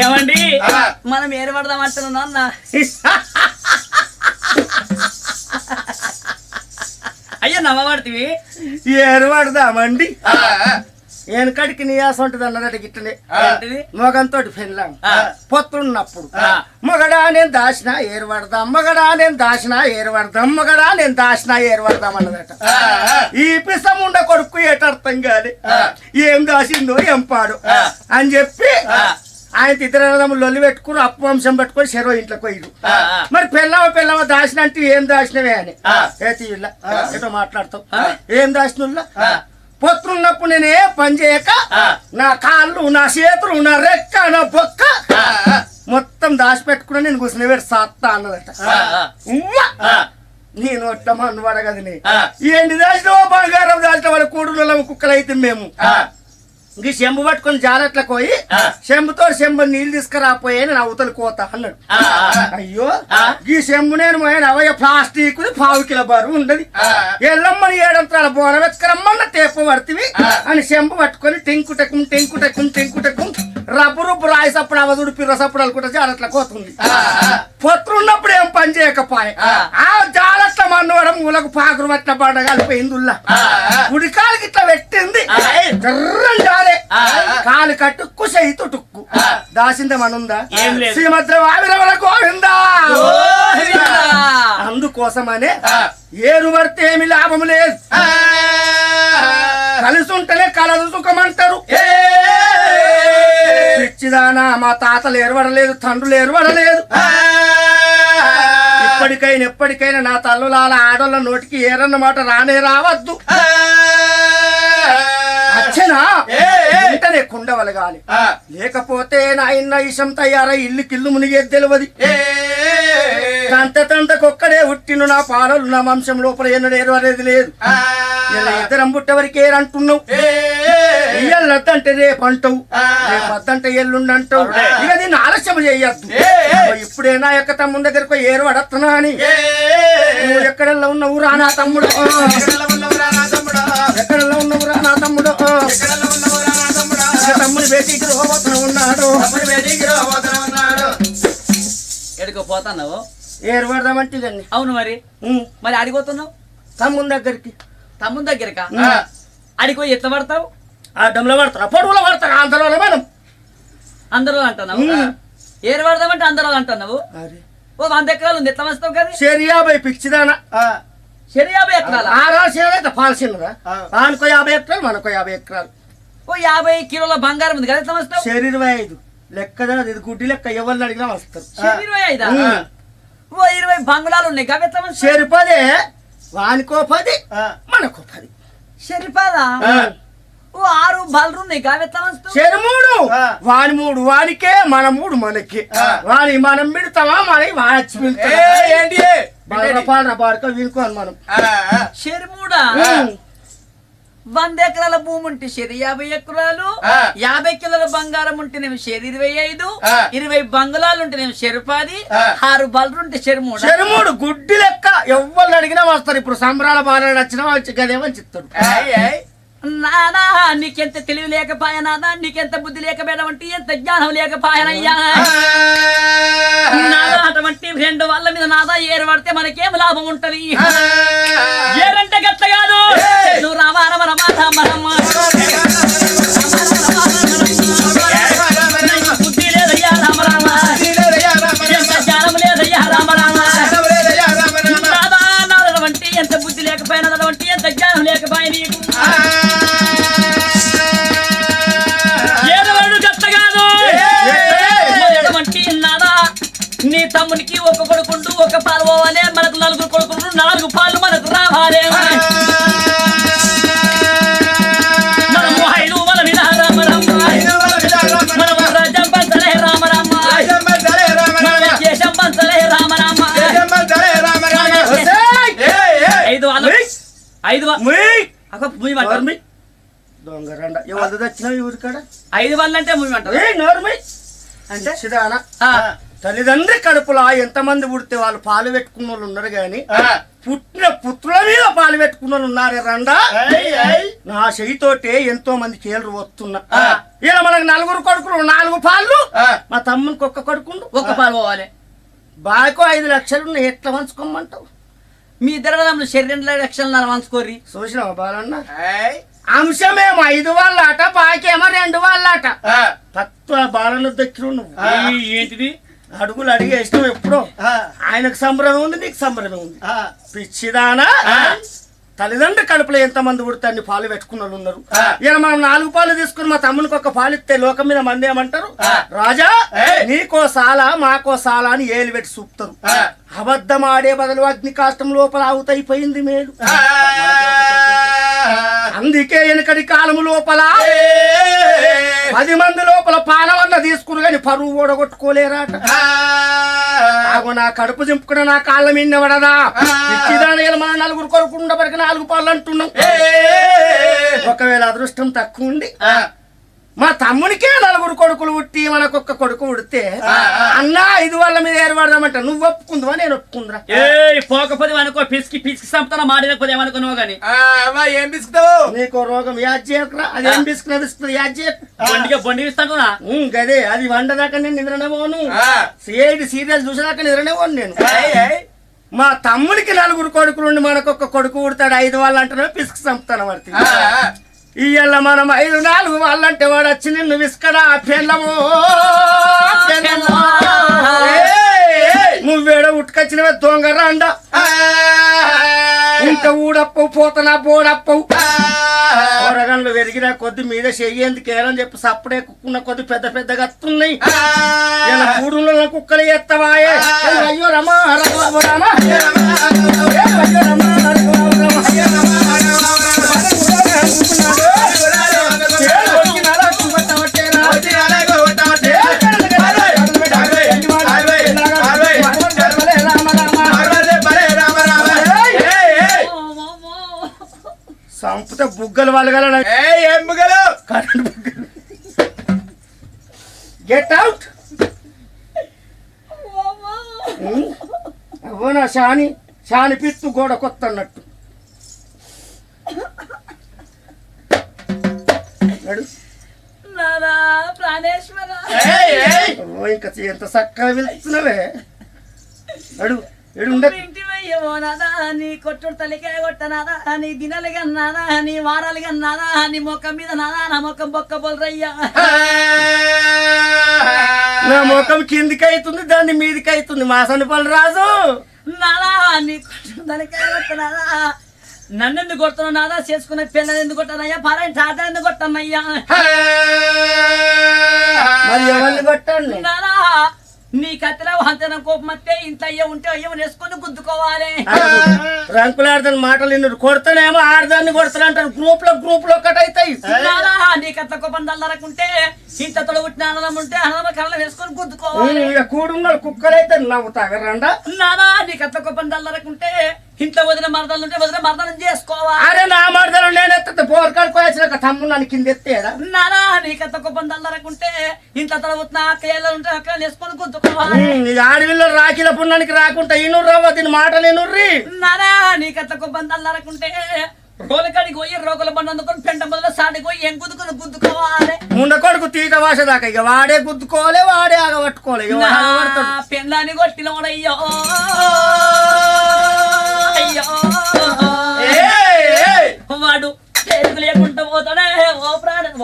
ఏమండి మనం ఏర్పడదాం అంటున్నాం అన్న అయ్యో నమ్మబడితివి ఏరువాడదామండి వెనకడికి నీయాస ఉంటుంది అన్నదట గిట్టనే ఏంటిది మొగంతో పెళ్ళాం ఆ. పొత్తున్నప్పుడు ఆ. మగడా నేను దాచిన ఏరుపడదాం మగడా నేను దాచిన ఏరుపడదాం మగడా నేను దాచిన ఏరుపడదాం అన్నదట ఈ పిసం ఉండ కొడుకు ఏటర్థం కాదు ఏం దాసిందో ఏం పాడు అని చెప్పి ఆయన ఇద్దరు లొల్లి పెట్టుకుని అప్పు వంశం పెట్టుకొని చెరవ ఇంట్లోకి పోయిరు మరి పెళ్ళవ దాచిన అంటే ఏం దాచినవే అని ఏ తీళ్ళ ఏటో మాట్లాడతావు ఏం దాచిన పొత్తున్నప్పుడు నేనే పని చేయక నా కాళ్ళు నా చేతులు నా రెక్క నా బొక్క మొత్తం దాచిపెట్టుకున్నా నేను కూర్చుని పెట్టి సాత్తా అన్నదట ఉవ్వ! నేను ఒట్ట మన్ను పడగదని ఏంటి దాచినవో బంగారం దాచిన వాళ్ళ కూడులో కుక్కలు అయితే మేము ఇంక చెంబు పట్టుకొని జాలట్లకు పోయి చెంబుతో చెంబు నీళ్ళు తీసుకురాపోయే నేను అవతల కోత అన్నాడు అయ్యో ఈ చెంబు నేను అవయ్య ప్లాస్టిక్ పావు కిలో బరువు ఉండదు ఎల్లమ్మని ఏడంతరాల బోన వెతకరమ్మన్న తేప పడుతుంది అని చెంబు పట్టుకొని టెంకుటకం టెంకుటకం టెంకుటకం రబ్బు రుబ్బు రాయిసప్పుడు అవదుడు పిర్రసప్పుడు అనుకుంటే జాలట్ల కోతుంది పొత్తున్నప్పుడు ఏం పని చేయకపోయే ఆ జాలట్ల మన్నవడం మూలకు పాకురు పట్ల పడ్డ కలిపోయిందిల్లా ఉడికాలకి ఇట్లా పెట్టింది జర్రం కాలు కట్టుక్కు చెయ్యి తుటుక్కు దాసిందే మనుందా శ్రీమద్ర వావిరవల గోవిందా అందుకోసమనే ఏరు పడితే ఏమి లాభం లేదు కలిసి ఉంటేనే కలదు సుఖమంటారు పిచ్చిదానా మా తాతలు ఏర్పడలేదు తండ్రులు ఏర్పడలేదు ఎప్పటికైనా నా తల్లులాల ఆడోళ్ళ నోటికి ఏరన్నమాట రానే రావద్దు అచ్చనా వెంటనే కుండవలగాలి లేకపోతే నా ఇన్న ఇషం తయారై ఇల్లు మునిగేది తెలియదు తంతకొక్కడే పుట్టిను నా పాలలు నా వంశం లోపల ఎన్నడేరు అనేది లేదు ఇలా ఇద్దరం పుట్టవరికి ఏరంటున్నావు ఇయ్యల్లంటే రేపు అంటావు రేపు వద్దంటే ఎల్లుండంటావు ఇక దీన్ని ఆలస్యం చేయొద్దు ఇప్పుడేనా యొక్క తమ్ముని దగ్గరకు ఏరు అడత్తున్నా అని నువ్వు ఎక్కడెల్లా ఉన్నావు రా నా తమ్ముడు ఎక్కడెల్లా ఉన్నావు రా నా తమ్ముడు తమ్ముని బేటీకి ఉన్నాడు ఎడుకో పోతున్నావు ఏరు పడదామంటే ఇవన్నీ అవును మరి మరి అడిగిపోతున్నావు తమ్ముని దగ్గరికి తమ్ముని దగ్గరకా అడిగి పోయి ఎట్లా పడతావు అడ్డంలో పడతారు పొడవులో పడతారు అందరూ మనం అందరూ అంటున్నావు ఏరు పడదామంటే అందరూ అంటున్నావు అరే ఓ 100 ఎకరాలు ఉంది ఎట్లా వస్తావు కదా షేర్ 50 పిచ్చిదానా శరి 50 ఎకరాలు ఆరాలు షేర్ అయితే పాల్సిన్నదా దానికో 50 ఎకరాలు మనకో 50 ఎకరాలు ఓ 50 కిలోల బంగారం ఉంది కదా ఎట్లా వస్తావు షేర్ 25 లెక్కదా ఇది గుడ్డి లెక్క ఎవరిని అడిగినా వస్తారు శరి 25 ఓ 20 బంగ్లాలు ఉన్నాయి కదా ఎట్లా వస్తావు షేర్ 10 వానికో 10 మనకో 10 శరిపాదా ఓ 6 బల్లు ఉన్నాయి కదా ఎట్లా వస్తావు షేర్ 3 వాని 3 వానికే మన 3 మనకి వాని మనం మిడతామా మనకి వాచి ఏంటి పాలన బాడక వినుకోని మనం శరి 3 100 ఎకరాల భూమి ఉంటే శరి 50 ఎకరాలు 50 కిలోల బంగారం ఉంటేనేమో శరి 25 20 బంగ్లాలు ఉంటేనేమో శరి 10 6 బల్లు ఉంటే శరి 3 షేర్ 3 గుడ్డి లెక్క ఎవరిని అడిగినా వస్తారు ఇప్పుడు సంబరాల బాగా నచ్చినా వచ్చి గదేమని చెప్తాడు నానా నీకెంత తెలివి లేకపోయా నాదా నీకెంత బుద్ధి లేకపోయినా అంటే ఎంత జ్ఞానం లేకపోయానయ్యా నాదా అటువంటి 2 వాళ్ళ మీద నాదా ఏరు పడితే మనకేం లాభం ఉంటది ఏరంటే గట్ట కాదు నువ్వు రామా రమ రమ రమ రమ బుద్ధి లేదయ్యా రామ రామ ఎంత జ్ఞానం లేదయ్యా రామ రామ నాదా నాదవంటి ఎంత బుద్ధి లేకపోయినా అటువంటి ఎంత జ్ఞానం లేకపోయినా నీకు నీ తమ్మునికి ఒక కొడుకుంటూ ఒక పాలు పోవాలి మనకు 4 కొడుకుంటూ 4 పాలు మనకు రావాలి మనము 5 మన మీద రామ రామ మనము రాజ్యం పంచలే రామ రామ మన దేశం పంచలే రామ రామ 5 వాళ్ళు 5 దొంగ రండ ఎవరు తెచ్చినా ఎవరి కాడ 5 వాళ్ళు అంటే మూవి అంటారు నోర్మి అంటే సిదానా తల్లిదండ్రి కడుపులా ఎంతమంది పుడితే వాళ్ళు పాలు పెట్టుకున్న వాళ్ళు ఉన్నారు గాని పుట్టిన పుత్రుల మీద పాలు పెట్టుకున్న వాళ్ళు ఉన్నారు రండా నా చెయ్యితోటే ఎంతో మంది కేళ్ళు వస్తున్నా ఇలా మనకు 4 కొడుకులు 4 పాలు మా తమ్మునికి ఒక్క కొడుకుండు ఒక్క పాలు పోవాలి బాకో 5 లక్షలు ఉన్నాయి ఎట్లా పంచుకోమంటావు మీ ఇద్దరు శరీరం 2 లక్షలు వంచుకోరి చూసినావా బాలన్న అంశమేమో 5 వాళ్ళట బాకేమో 2 వాళ్ళట తత్వ బాలను దక్కిన నువ్వు ఏంటిది అడుగులు అడిగేసినావు ఎప్పుడో ఆయనకు సంబరమే ఉంది నీకు సంబరమే ఉంది పిచ్చిదానా తల్లిదండ్రి కడుపులో ఎంతమంది పుడతాన్ని పాలు పెట్టుకున్న వాళ్ళు ఉన్నారు ఇలా మనం 4 పాలు తీసుకుని మా తమ్మునికి ఒక పాలు ఇస్తే లోకం మీద మంది ఏమంటారు రాజా నీకో సాల మాకో సాల అని ఏలు పెట్టి చూపుతారు అబద్ధం ఆడే బదులు అగ్ని కాష్టం లోపల ఆవుతైపోయింది మేలు అందుకే వెనకటి కాలము లోపల 10 మంది లోపల పాలవన్న తీసుకురు గాని పరువు ఓడగొట్టుకోలేరాట నా కడుపు చింపుకున్న నా కాళ్ళ మీద పడదా ఇచ్చిదాని మన 4 కొడుకుండా వరకు 4 పాలు అంటున్నాం ఒకవేళ అదృష్టం తక్కువ ఉండి మా తమ్మునికే 4 కొడుకులు పుట్టి మనకొక్క కొడుకు పుడితే అన్నా 5 వాళ్ళ మీద ఏర్పడదామంట నువ్వు ఒప్పుకుందువా నేను ఒప్పుకుందురా పోకపోతే అనుకో పిసికి పిసికి సంపుతాను మాడినకపోతే ఏమనుకున్నావు గాని ఏం పిసుకుతావు నీకు రోగం యాద్ చేయకురా అది ఏం బిస్కున్నా యాద్ చేయకు బొండి ఇస్తాను గదే అది వండదాకా నేను నిద్రనే పోను సీరియల్ చూసేదాకా నిద్రనే పోను నేను మా తమ్మునికి 4 కొడుకులు ఉండి మనకొక్క కొడుకు పుడతాడు 5 వాళ్ళు అంటేనే పిసికి సంపుతాను వాడికి ఇయ్యాల మనం 5 4 వాళ్ళంటే వాడు వచ్చి నిన్ను విసుకడా పెళ్ళము నువ్వేడ ఉట్టుకొచ్చినవే దొంగ రండ ఇంకా ఊడప్పవు పోతనా బోడప్పవు కూరగాయలు వెరిగిన కొద్ది మీద చెయ్యేందుకు ఏరని చెప్పి సప్పుడే కుక్కున్న కొద్ది పెద్ద పెద్దగా వస్తున్నాయి కూడులో కుక్కలు ఎత్తవాయే అయ్యో రమా రమ రామ అయ్యో రమా సంపుత బుగ్గలు వాళ్ళగల ఏం బుగ్గలు కరెంట్ బుగ్గలు గెట్ అవుట్ అవునా శాని పిత్తు గోడ కొత్త అన్నట్టు ప్రాణేశ్వర ఇంకా ఎంత చక్కగా వెళ్తున్నావే అడు ఎడు ఏమో నాదా నీ కొట్టుడు తల్లికే కొట్టనాదా నీ దినాలుగా నాదా నీ వారాలుగా నాదా నీ మొక్క మీద నాదా నా మొక్క బొక్క బొలరయ్యా నా ముఖం కిందికి అవుతుంది దాన్ని మీదికి అవుతుంది మాసనపల్లి రాజు నాదా నీ కొట్టుడు తల్లికే కొట్టనాదా నన్నెందుకు కొడుతున్నావు నాదా చేసుకునే పిల్లలు ఎందుకు కొట్టానయ్యా పారాయణ టాటా ఎందుకు కొట్టానయ్యా మరి ఎవరిని కొట్టండి నాదా నీ కత్తిలో అంతనం కోపం వస్తే ఇంత అయ్యే ఉంటే అయ్యో వేసుకొని గుద్దుకోవాలి రంకులాడతాను మాటలు విన్నారు కొడతానేమో ఆడదాన్ని కొడతానంటారు గ్రూప్ లో కట్ అవుతాయి నాదా నీ కత్త కోపం దల్లరకుంటే ఇంత తొడ పుట్టిన అన్నదం ఉంటే అన్నదమ్మ కళ్ళ వేసుకొని గుద్దుకోవాలి ఇక కూడున్నాడు కుక్కలు అయితే నవ్వుతాగరండా నాదా నీ కత్త కోపం దల్లరకుంటే ఇంట్లో వదిన మరదలు ఉంటే వదిన మరదలం చేసుకోవాలి అరే నా మరదలు నేను ఎత్తే పోరకాడు కోయాల్సిన తమ్ముడు నన్ను కింద ఎత్తేడా నాదా నీ కత్త కోపం దల్లరకుంటే ఇంత తొడ పుట్టిన అక్కలు ఉంటే అక్కలు వేసుకొని గుద్దుకోవాలి ఆడవిల్లో రాఖీల పుణ్యానికి రాకుండా ఇనుర్రా దీని మాటలు ఇనుర్రి నాదా నీ కత్త కోపం దల్లరకుంటే రోలకాడికి పోయి రోగుల బండి అందుకొని పెంట మొదలు సాడికి పోయి ఏం గుద్దుకొని గుద్దుకోవాలి ముండ కొడుకు తీట భాష దాకా ఇక వాడే గుద్దుకోవాలి వాడే ఆగబట్టుకోవాలి ఇక వాడు ఆగబడతాడు. పెళ్ళాన్ని కొట్టిన అయ్యో అయ్యో వాడు చేతులు లేకుండా పోతాడే ఓ ప్రాణం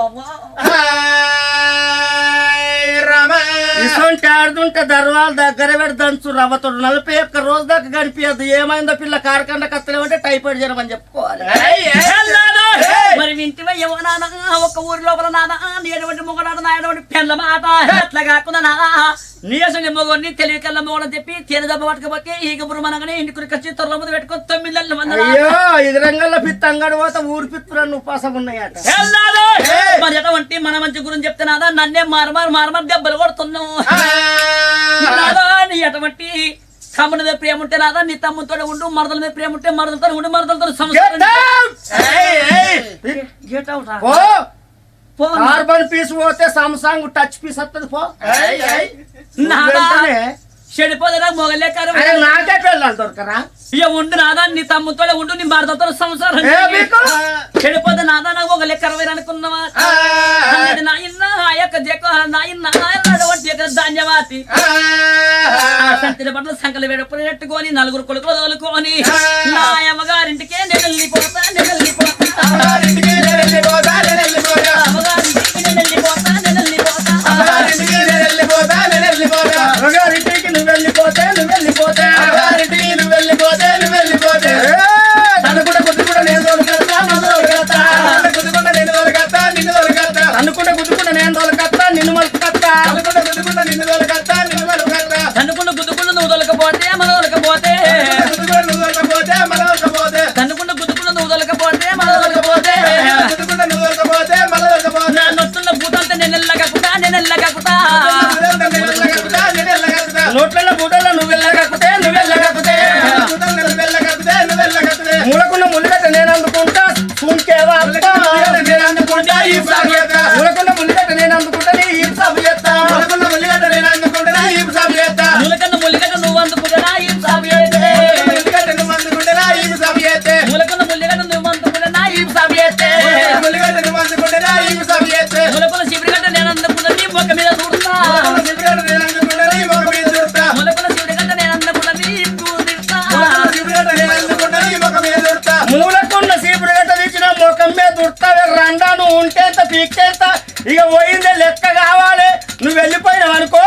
ఇసొంటి ఆడుతుంటే దర్వాలు దగ్గర పెట్టి దంచు రవ్వతోడు 41 రోజు దాకా గడిపియద్దు ఏమైందో పిల్ల కారకండ కత్తలేమంటే టైఫాయిడ్ జ్వరం అని చెప్పుకోవాలి మరి వింటివా ఏమో నాన్న ఒక ఊరి లోపల నాన్న నీ ఎటువంటి మొగడాడు నా ఎటువంటి పెళ్ళ మాట అట్లా కాకుండా నాన్న నీయసని మొగని తెలివికల్ల మొగడని చెప్పి తేనె దెబ్బ పట్టుకపోతే ఈగ బురుమనగానే ఇంటికి వచ్చి తొర్ల ముందు పెట్టుకొని 9 నెలల మంది అయ్యో ఇది రంగంలో పిత్త అంగడి పోతే ఊరి పిత్తులన్నీ ఉపాసం ఉన్నాయట మరి ఎటువంటి మన మంచి గురించి చెప్తే నాదా నన్నే మారమారు దెబ్బలు కొడుతున్నావు నాదా నీ ఎటువంటి తమ్ముడి మీద ప్రేమ ఉంటే నాదా నీ తమ్ముతో ఉండు మరదల మీద ప్రేమ ఉంటే మరదలతో ఉండు మరదలతో సంసారం గెట్ అవుట్ రా. పో కార్బన్ పీస్ పోతే సామ్సంగ్ టచ్ పీస్ వస్తుంది పో నాదా వెంటనే. చెడిపోదరా మొగలే కారు అరే నాకే పిల్లలు దొరకరా ఇక ఉండు నాదా నీ తమ్ముతో ఉండు నీ మరదలతో సంసారం ఏ మీకు? చెడిపోతే నాదా నాకు ఒక లెక్క 60 అనుకున్నావా నాయన ఆ యొక్క జెక్క నాయన అటువంటి యొక్క ధాన్యవాతి సంతిన పట్ల సంకలు వేడుకొని పెట్టుకొని 4 కొడుకులు తోలుకొని నా అమ్మగారింటికే నేను వెళ్ళిపోతా అమ్మగారింటికి నేను వెళ్ళిపోతా అమ్మగారింటికి నువ్వు వెళ్ళిపోతే తను కూడా గుద్దు కూడా నేను తోలుకెళ్తా అనుకుంటే గుద్దుకుంటే నేను తోలుకెత్తా నిన్ను మలుపుకొత్తా తన్నుకుంటూ గుద్దుకుంటూ నువ్వు తొలకపోతే మన తొలకపోతే తన్నుకుంటూ గుద్దుకుంటూ నువ్వు తొలకపోతే మన తొలకపోతే నా నొత్తున్న భూతంతా నేను వెళ్ళగకుతా నోట్ల బూటల్లో నువ్వు వెళ్ళకపోతే మూలకున్న ముల్లిగట్ట నేను అందుకుంటా సుంకేవా మూలకున్న ముల్లిగట్ట నేను అందుకుంటా నీ ఈ సభ చేస్తా ములకన్న ముల్లిగడ్డ నువ్వు అందుకుంటా ఈ సాబు చేస్తే ములకన్న ముల్లిగడ్డ నువ్వు అందుకుంటా ఈ సాబు చేస్తే ములకన్న శిబిరిగడ్డ నేను అందుకుంటా నీ మొక్క మీద చూడుతా ములకన్న శిబిరిగడ్డ నేను అందుకుంటా నీ చూడుతా మూలకున్న సీపుడు గట్ట తీసిన ముఖం మీద దుర్తావే రండా నువ్వు ఉంటేంత పీక్తేంత ఇక పోయిందే లెక్క కావాలి నువ్వు వెళ్ళిపోయినావు అనుకో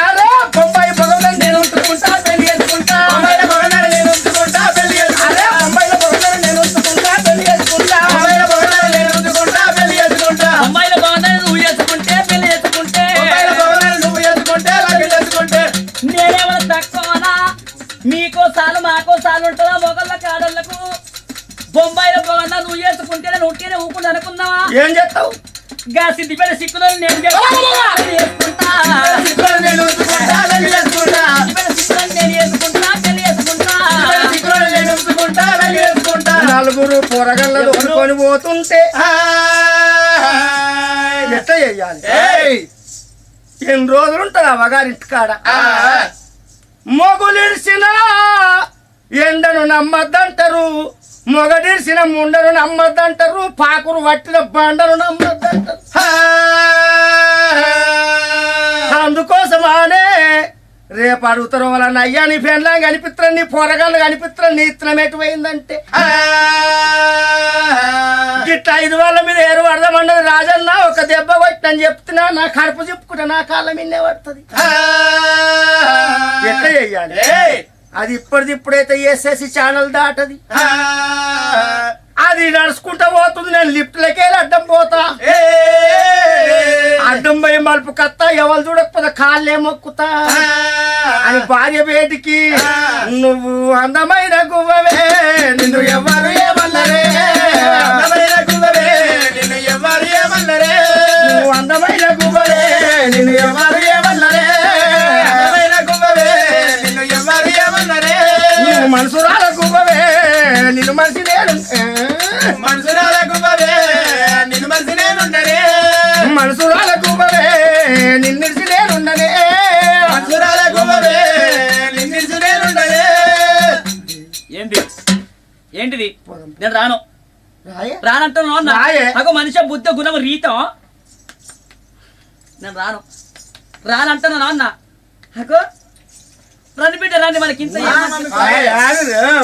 అరే బొంబాయి పొగలను నేను ఉంచుకుంటా పెళ్లి చేసుకుంటా అరే బొంబాయిలో పొగలను నేను ఉంచుకుంటా పెళ్లి చేసుకుంటా అమ్మాయిల బాగుందని నువ్వు చేసుకుంటే పెళ్లి చేసుకుంటే నేనేమైనా తక్కువనా మీకో సాలు మాకో సాలు ఉంటుందా ఒకళ్ళ కాడళ్ళకు బొంబాయిలో బాగున్నా నువ్వు చేసుకుంటే నేను ఉంటేనే ఊకుండా అనుకున్నావా ఏం చేస్తావు గా సిద్ధిపేట సిక్కులో నేను చేసుకుంటా నలుగురు పొరగళ్ళలు కొనుక్కొని పోతుంటే ఎట్లా చెయ్యాలి ఎన్ని రోజులు ఉంటుంది అమ్మగారింటి కాడ మొగులిడిసిన ఎండను నమ్మద్దంటారు మొగడిడిసిన ముండను నమ్మద్దంటారు పాకురు పట్టిన బండను నమ్మద్దంటారు అందుకోసమానే రేపు రేపు అడుగుతారు వాళ్ళని అయ్యా నీ ఫ్రెండ్లా కనిపిస్తాను నీ పొరగాళ్ళు కనిపిస్తాను నీ ఇత్తనం ఎటుపోయిందంటే గిట్ట 5 వాళ్ళ మీద ఏరు పడదామన్నది రాజన్న ఒక దెబ్బ కొట్టని చెప్తున్నా నా కడుపు చెప్పుకుంటా నా కాళ్ళ మిన్నే పడుతుంది ఎట్లా చెయ్యాలి అది ఇప్పుడైతే ఎస్ఎస్సి ఛానల్ దాటది అది నడుచుకుంటా పోతుంది నేను లిఫ్ట్లకే అడ్డం పోతా అడ్డం పోయి మలుపు కత్తా ఎవరు చూడకపోతే కాళ్ళే మొక్కుతా అని భార్య బయటికి నువ్వు అందమైన గువ్వవే నిన్ను ఎవరు ఏమన్నరే అందమైన గువ్వవే నిన్ను ఎవరు ఏమన్నరే నువ్వు అందమైన గువ్వవే నిన్ను ఎవరు ఏమన్నరే అందమైన గువ్వవే నిన్ను ఎవరు ఏమన్నరే నువ్వు మనసురాల గువ్వవే నిన్ను మనిషి నేను మనసురాల గువ్వవే నిన్ను మనసు నేనుండనే మనసురాల గువ్వవే నిన్నిడిసి నేనుండనే మనసురాల గువ్వవే నిన్ను నేనుండనే ఏంటిది నేను రాను రాయే రానంటున్నాను రాయే. నాకు మనిషి బుద్ధి గుణం రీతం నేను రానంటున్నాను అన్న నాకు రండి బిడ్డ రండి మనకి ఇంత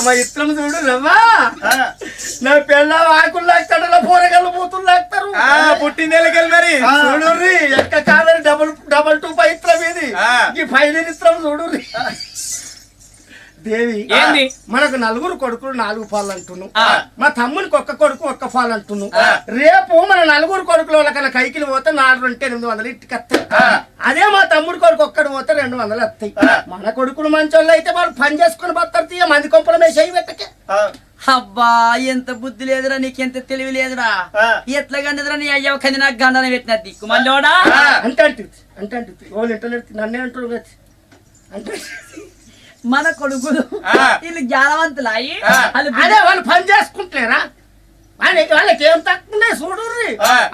మా ఇత్రం చూడు రవ్వా నా పిల్ల ఆకులు లాక్తాడు పోరగాళ్ళు బూతులు లాక్తారు పుట్టిందేళ్ళకెళ్ళి మరి చూడుర్రి ఎక్క కాదని డబల్ 2 పై ఇత్రం ఇది ఈ ఫైల్ ఇత్రం చూడుర్రి దేవి ఏంది? మనకు 4 కొడుకులు 4 పాలు అంటున్నావు మా తమ్మునికి ఒక్క కొడుకు ఒక్క పాలు అంటున్నావు రేపు మన 4 కొడుకుల వాళ్ళకన్నా కైకిలు పోతే 4 అంటే 800 ఇంటికి వస్తాయి అదే మా తమ్ముడు కొడుకు ఒక్కడు పోతే 200 వస్తాయి మన కొడుకులు మంచోళ్ళు అయితే వాళ్ళు పని చేసుకుని బతారు తీయ మంది కొంపల మీద చేయి పెట్టకే అబ్బా ఎంత బుద్ధి లేదురా నీకెంత తెలివి లేదురా ఎట్లా గండదురా నీ అయ్యవ కంది నాకు గండన పెట్టిన దిక్కు మళ్ళోడా అంటే వాళ్ళు ఇంటర్నెట్ నన్నే అంటారు కదా అంటే మన కొడుకులు వీళ్ళు జ్ఞానవంతులు అయ్యి అదే వాళ్ళు పని చేసుకుంటారా వాళ్ళకి ఏం తక్కువ చూడుర్రి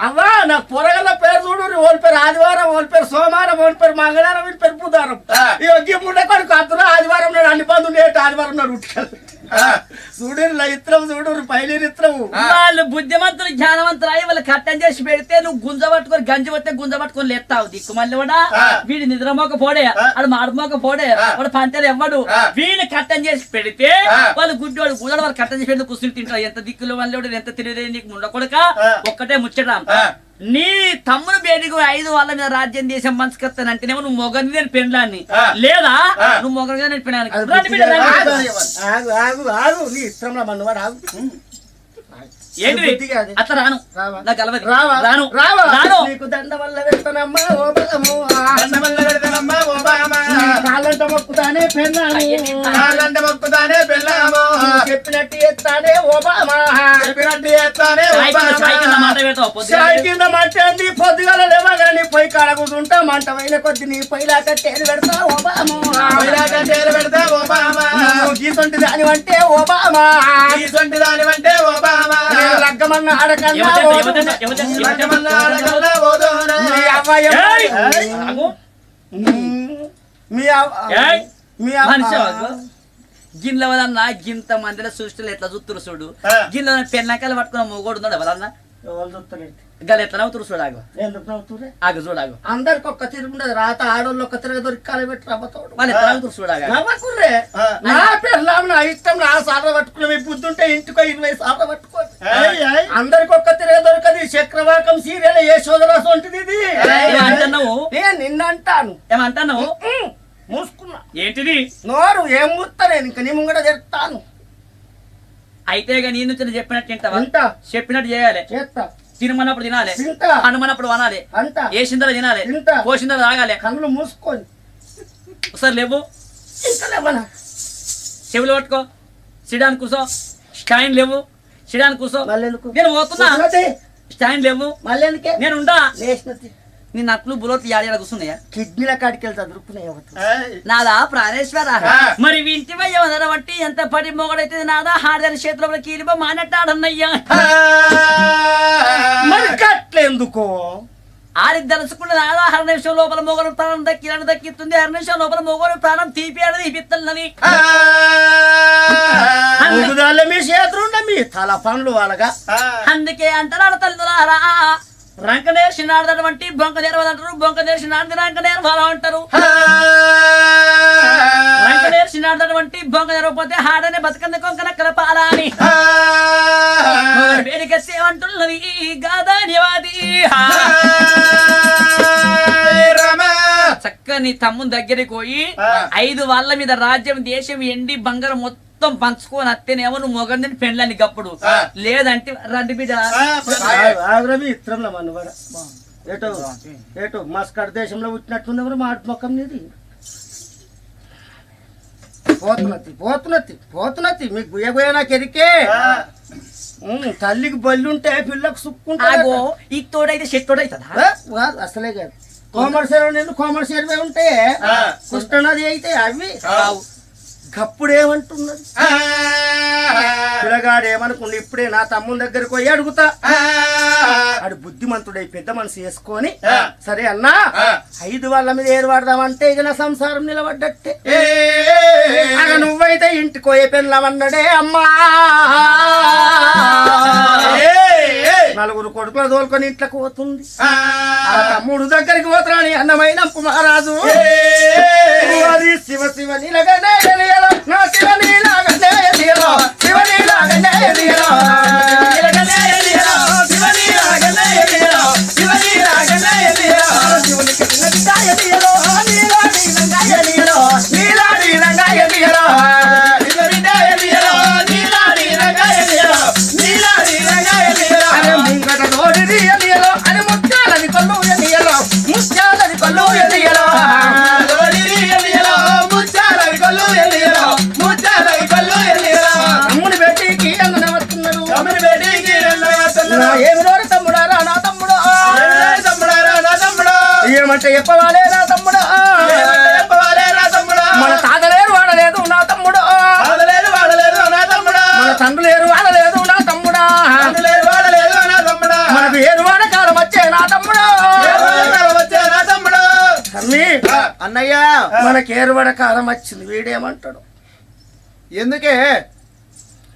అవ్వా నా పొరగల పేరు చూడుర్రి వాళ్ళ పేరు ఆదివారం వాళ్ళ పేరు సోమవారం వాళ్ళ పేరు మంగళవారం వీళ్ళ పేరు బుధవారం ఈ ముండ కొడుకు అతను ఆదివారం నాడు అన్ని పనులు నేటి ఆదివారం నాడు ఉట్టుకెళ్ళి చూడుర్రి ఇత్రం చూడుర్రి పైలేరు ఇత్రము వాళ్ళు బుద్ధిమంతులు జ్ఞానవంతులు అయ్యి వాళ్ళు కట్టం చేసి పెడితే నువ్వు గుంజ పట్టుకొని గంజి పడితే గుంజ పట్టుకొని లేస్తావు దిక్కు మళ్ళీ కూడా వీడు నిద్రమోక పోడే వాడు మాడుమోక పోడే వాడు పంటలు ఎవ్వడు వీళ్ళు కట్టం చేసి పెడితే వాళ్ళు గుడ్డోడు గుడ్డోడు వాళ్ళు కట్టం చేసి పెడితే కూర్చుని తింటారు ఎంత దిక్కులు మళ్ళీ ఎంత తిరిగి నీకు ఉండకొడక ఒక్కటే ముచ్చట నీ తమ్ముడు బేటికి 5 వాళ్ళ మీద రాజ్యం దేశం మంచుకొస్తానంటేనేమో నువ్వు మొగని నేను పెండ్లాన్ని లేదా నువ్వు మొగనిగా నేను పెళ్ళాను ఆగు నీ ఇష్టంలో మన్నవాడు ఆగు ఏంటి అట్లా రాను నాకు అలవది రాను రాను నీకు దండ వల్ల పెడతానమ్మా ఓ బలము దండ వల్ల పెడతానమ్మా ఓ బామ కాళ్ళంట మొక్కుతానే పెన్నాను కాళ్ళంట మొక్కుతానే పెళ్ళాము చెప్పినట్టు ఎత్తానే ఓ బామ చెప్పినట్టు చేస్తానే ఓ బామ సాయి కింద మంటేంది పొద్దుగాల లేవగానే పొయ్యి కాడ కూర్చుంటా మంట వైన కొద్ది నీ పొయ్యిలా కట్టేది పెడతా ఓ బామ కట్టేలు పెడతా ఓ బామ గీసొంటి దాని అంటే ఓ బామ తీసుంటి దానివంటే ఓ బామ లగ్గమన్న ఆడకన్నా లగ్గమన్న ఆడకల్లా ఓదోనా మీ అవ్వయ్య మీ గిన్నెల వదన్నా గింత మందిలో సృష్టిలో ఎట్లా చూస్తురు చూడు గిన్నెల పెన్నకాయలు పట్టుకున్న మొగోడు ఉన్నాడు ఎవరన్నా గల ఎట్లా నవ్వుతురు చూడు ఆగు ఆగు చూడాగు అందరికి ఒక్క తిరుగుండదు రాత ఆడోళ్ళు ఒక్క తిరగ దొరికాలి పెట్టి రవ్వతోడు వాళ్ళు ఎట్లా నవ్వుతురు చూడాగా నవ్వకుర్రే నా పిల్లం నా ఇష్టం నా సార్లు పట్టుకునే మీ బుద్ధి ఉంటే ఇంటికో 20 సార్లు పట్టుకోండి అందరికి ఒక్క తిరగ దొరకది చక్రవాకం సీరియల్ ఏ సోదరస్ ఉంటుంది ఇది ఏమంటున్నావు నేను నిన్నంటాను ఏమంటున్నావు మూసుకున్నా ఏంటిది నోరు ఏం ముత్తా నేను ఇంక నీ ముంగడ చెప్తాను అయితే నీ నుంచి చెప్పినట్టు తింటావా అంట చెప్పినట్టు చేయాలి చేస్తా తినమన్నప్పుడు తినాలి తింటా అనుమన్నప్పుడు వనాలి అంట వేసిందలో తినాలి తింటా పోసిందలో తాగాలి కళ్ళు మూసుకొని ఒకసారి లేవు ఇంకా లేవనా చెవులు పట్టుకో సిడాన్ కూసో స్టాండ్ లేవు సిడాన్ కూసో మళ్ళీ ఎందుకు నేను పోతున్నా స్టాండ్ లేవు మళ్ళీ ఎందుకే నేను ఉంటా లేచినది నీ నట్లు బులోట్లు యాడ కూర్చున్నాయా కిడ్నీల కాడికి వెళ్తా దొరుకుతున్నాయి నాదా ప్రాణేశ్వర మరి వింటి వయ్యవదన బట్టి ఎంత పడి మొగడైతే నాదా హాడని చేతిలో కీలిపో మానట్టాడన్నయ్యా మరి కట్లేందుకో ఆడి దలుచుకున్న నాదా 6 నిమిషం లోపల మొగలు ప్రాణం దక్కినని దక్కిస్తుంది 6 నిమిషం లోపల మొగలు ప్రాణం తీపియాడని తీపిత్తలని మీ చేతులుండ మీ తల పనులు వాళ్ళగా అందుకే అంటారు తల్లులారా రంక నేర్చినాడటువంటి బొంక నేర్వదంటారు బొంక నేర్చినాడు రంక నేర్వాలా అంటారు వచ్చినటువంటి బొంగ జరగకపోతే హాడనే బతుకంద కొంకన కలపాలని వేడికెత్తేమంటున్నది గాదానివాది చక్కని తమ్ముని దగ్గరికి పోయి 5 వాళ్ళ మీద రాజ్యం దేశం ఎండి బంగారం మొత్తం పంచుకొని అత్తేనేమో నువ్వు మొగందని పెళ్ళని గప్పుడు లేదంటే రండి బిడ్డ ఇత్రంలో మన ఏటో ఏటో మస్కడ్ దేశంలో పుట్టినట్టుంది ఎవరు మాట మొక్కం నీది పోతున్నతి మీకు గుయ్య నాకు ఎరికే తల్లికి బల్లుంటే పిల్లకు సుక్కుంటాగో ఈ తోడైతే చెట్టోడైతుందా అసలే కాదు కోమర్షియల్ ఉంటే కృష్ణనది అయితే అవి గప్పుడేమంటున్నది పిల్లగాడు ఏమనుకుంది ఇప్పుడే నా తమ్ముని దగ్గరికి పోయి అడుగుతా ఆడు బుద్ధిమంతుడై పెద్ద మనసు వేసుకొని సరే అన్నా 5 వాళ్ళ మీద ఏరు వాడదామంటే ఇక నా సంసారం నిలబడ్డట్టే నువ్వైతే ఇంటికి పోయే పెళ్ళమన్నాడే అమ్మా 4 కొడుకులు తోలుకొని ఇంట్లోకి పోతుంది ఆ తమ్ముడు దగ్గరికి పోతాని అన్నమైన కుమారాజు శివ శివ నీలగనే నా శివ నీలగనే శివ నీలగనే ఏమంటే చెప్పవాలే నా తమ్ముడు మన తాతలేరు వాడలేదు నా తమ్ముడు మన తండ్రి లేరు వాడలేదు నా తమ్ముడా మనకు ఏరు వాడ కాలం వచ్చే నా తమ్ముడు అన్నయ్య మనకి ఏరువాడ కాలం వచ్చింది వీడేమంటాడు ఎందుకే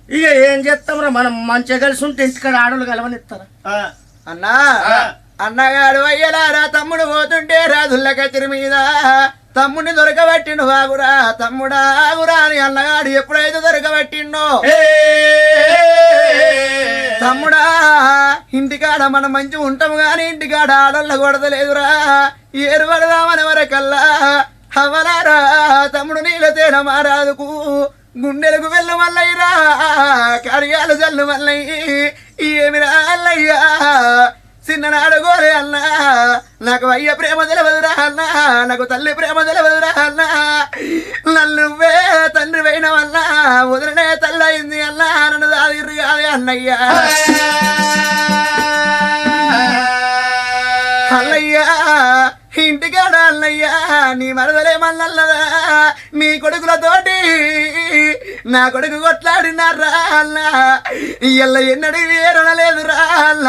ఇక ఏం చేస్తాంరా మనం మంచిగా కలిసి ఉంటే ఇంటికాడ ఆడలు కలవనిస్తారా అన్నా అన్నగాడు అయ్యలారా తమ్ముడు పోతుంటే రాజుల్ల కత్తిరి మీద తమ్ముడిని దొరకబట్టిండు బాగురా తమ్ముడా ఆగురా అని అన్నగాడు ఎప్పుడైతే దొరకబట్టిండో తమ్ముడా ఇంటికాడ మనం మంచి ఉంటాము గాని ఇంటికాడ ఆడోళ్ళ కొడతలేదురా ఏరు పడదామని వరకల్లా అవలారా తమ్ముడు నీళ్ళ తేన మారాదుకు గుండెలకు వెళ్ళు మల్లయ్యరా కడియాలు జల్లు మల్లయ్యి ఏమిరా అల్లయ్యా చిన్ననాడు గోరే అన్నా నాకు అయ్య ప్రేమ తెలవదురా అన్నా నాకు తల్లి ప్రేమ తెలవదురా అన్నా నన్నువే తండ్రి పోయిన వల్ల వదిలినే తల్లి అయింది అన్నా నన్ను దాదిర్రు కాదే అన్నయ్యా అల్లయ్యా ఇంటికాడ అల్లయ్యా నీ మరదలే మల్లదా నీ కొడుకులతోటి నా కొడుకు కొట్లాడినారా అన్న ఇయ్యల్ల ఎన్నడూ వేరనలేదురా అన్న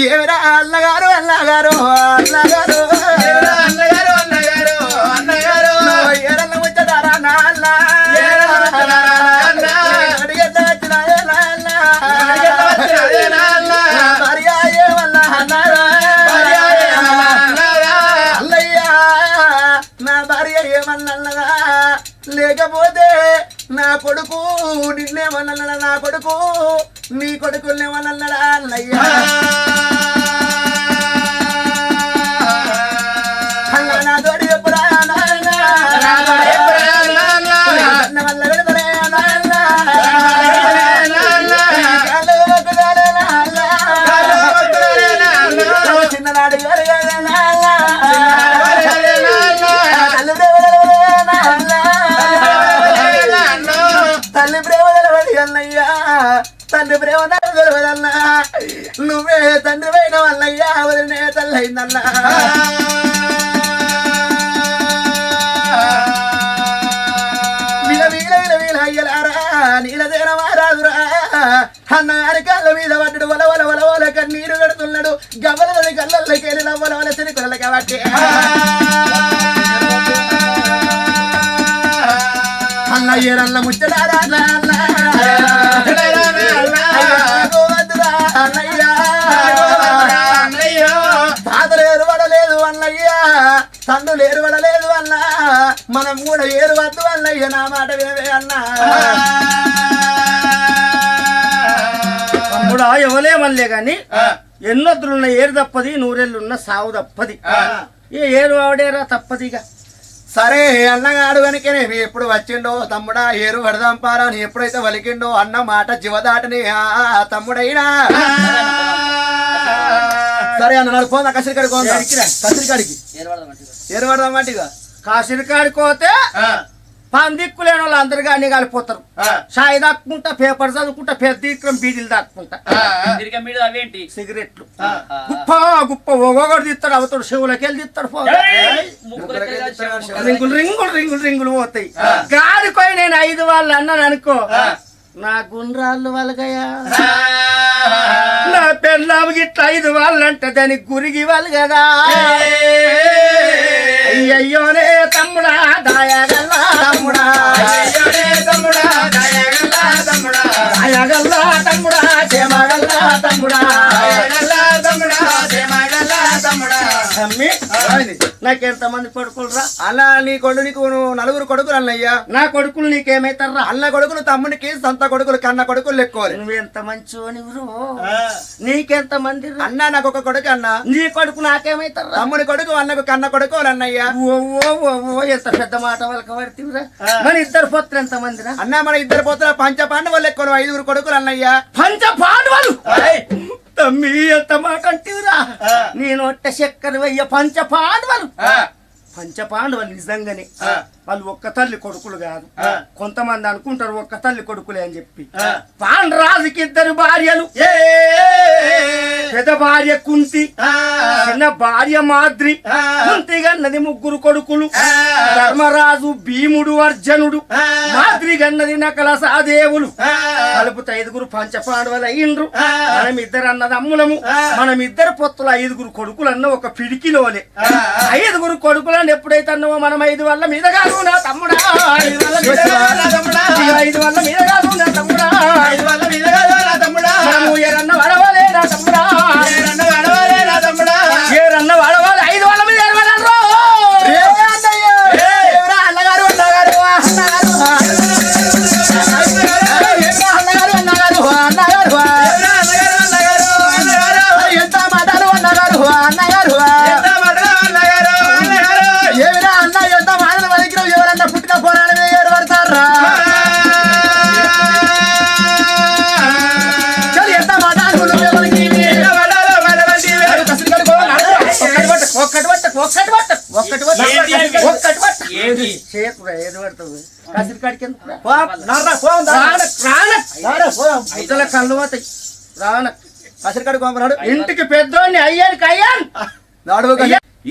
ఏమిరా అన్నగారు అన్నగారు అన్నగారు ఏరన్న ముచ్చటారా నాన్న భార్య ఏమన్నా అన్నారా అల్లయ్యా నా భార్య ఏమన్నగా లేకపోతే నా కొడుకు నిన్నేమన్నా నా కొడుకు నీ కొడుకునేమన్నా అన్నయ్యా నా తోడి ఎప్పుడా వల్ల విడతలే చిన్ననాడు తల్లి ప్రేమ తెలవది అన్నయ్యా తండ్రి ప్రేమ తెలవదన్నా నువ్వే తండ్రి పోయిన వల్లయ్యా వదిలినే తల్లి అయిందన్నా అయ్యలారా నీలదేన మారాదురా అన్నగారి కాళ్ళ మీద పడ్డాడు వల వల వల వల కన్నీరు కడుతున్నాడు గవలని కళ్ళల్లోకి వెళ్ళి నవ్వల వల చిరుకుల కాబట్టి అన్నయ్యరల్ల ముచ్చడారా తాతలు ఎరువడలేదు అన్నయ్యా తండ్రులు ఎరువడలేదు అన్న మన కూడా ఏరు వద్దు అన్నయ్య నా మాట వినవే అన్నా తమ్ముడా ఎవలే మళ్ళీ గాని ఎన్నొద్దులున్న ఏరు తప్పది నూరెళ్ళున్న సావు తప్పది ఏ ఏరు ఆవిడేరా తప్పదిగా సరే అన్నగాడు కనుకనే ఎప్పుడు వచ్చిండో తమ్ముడా ఏరు పడదాంపారా అని ఎప్పుడైతే వలికిండో అన్న మాట జీవదాటని తమ్ముడైనా సరే అన్న నడు పోదా కసిరికాడికి కసిరికాడికి ఏరు పడదామంటిగా కాసిరికాడికి పోతే పందిక్కులేని వాళ్ళు అందరు కానీ కలిపోతారు షాయి దాక్కుంటా పేపర్ చదువుకుంటా పెద్ద ఇక్కడం బీడీలు దాక్కుంటా తిరిగి మీద అవేంటి సిగరెట్లు గుప్ప గుప్ప ఒగొగడు తీస్తాడు అవతాడు చెవులకి వెళ్ళి తీస్తాడు రింగులు రింగులు రింగులు రింగులు పోతాయి గాడిపోయి నేను 5 వాళ్ళు అన్నాను అనుకో నా గుండ్రాళ్ళు వలగయా నా పెళ్ళాము గిట్ల 5 వాళ్ళు అంటే దానికి గురిగి వాళ్ళు కదా అయ్యయ్యోనే తమ్ముడా దాయగల్లా తమ్ముడా తమ్ముడా దయగల్లా తమ్ముడా దాయగల్లా తమ్ముడా చేమగల్లా తమ్ముడా తమ్ముడా దేమగల్లా తమ్ముడా అమ్మి నాకెంతమంది కొడుకులు రా అలా నీ నీకు 4 కొడుకులు అన్నయ్యా నా కొడుకులు నీకేమైతారా అన్న కొడుకులు తమ్మునికి సొంత కొడుకులు కన్న కొడుకులు లెక్కోవాలి నువ్వెంత మంచోనివ్రు నీకెంత మంది రా? అన్న నాకు ఒక కొడుకు అన్న నీ కొడుకు నాకేమైతారా తమ్ముని కొడుకు అన్నకు కన్న కొడుకు అన్నయ్యా ఓ ఓ ఓ ఓ ఎంత పెద్ద మాట వాళ్ళకి పడితివిరా మన ఇద్దరు పొత్తులు ఎంత మందిరా అన్న మన ఇద్దరు పోతున్న పంచ పాండవులు లెక్కలు 5 కొడుకులు అన్నయ్యా పంచ పాండవులు తమ్మి ఎంత మాట అంటివిరా నేను ఒట్ట చక్కెర వెయ్య పంచ పాండవులు పంచ పాండవులు నిజంగానే వాళ్ళు ఒక్క తల్లి కొడుకులు కాదు కొంతమంది అనుకుంటారు ఒక్క తల్లి కొడుకులే అని చెప్పి పాండరాజుకి 2 భార్యలు పెద్ద భార్య కుంతి చిన్న భార్య మాద్రి కుంతి గన్నది 3 కొడుకులు ధర్మరాజు భీముడు అర్జునుడు మాద్రి గన్నది నకల సాదేవులు కలుపుత 5 పంచ పాండవులు అయ్యిండ్రు మనం 2 అన్నదమ్ములము మనం 2 పొత్తుల 5 కొడుకులు అన్న ఒక పిడికిలోనే 5 కొడుకులని ఎప్పుడైతే అన్నావో మనం 5 వల్ల మీద కాదు నా తమ్ముడా 5 వల్ల మీద కాదు నా తమ్ముడా మనము ఏరన్న వడవలే నా తమ్ముడా ఏరన్న వడవాలి 5 వల్ల మీద ఏరవలరు అన్నగారు ఎంత మాటలు అన్నగారు అన్నగారు ఏమిరా అన్న ఎంత మాటలు వలికినావు ఎవరన్నా పుట్టిన పోరాడు ఏడు పడతారా ఎంత మాటలు కసిరికాడికి కళ్ళు పోతాయి రాన కసిరికాడు కోమరాడు ఇంటికి పెద్దోడిని అయ్యానికి అయ్యాను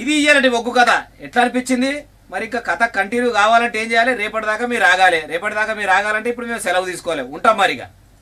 ఇది ఇయ్యాలంటే ఒగ్గు కథ ఎట్లా అనిపించింది మరి ఇంకా కథ కంటిన్యూ కావాలంటే ఏం చేయాలి రేపటిదాకా మీరు ఆగాలి రేపటిదాకా మీరు ఆగాలంటే ఇప్పుడు మేము సెలవు తీసుకోవాలి ఉంటాం మరిగా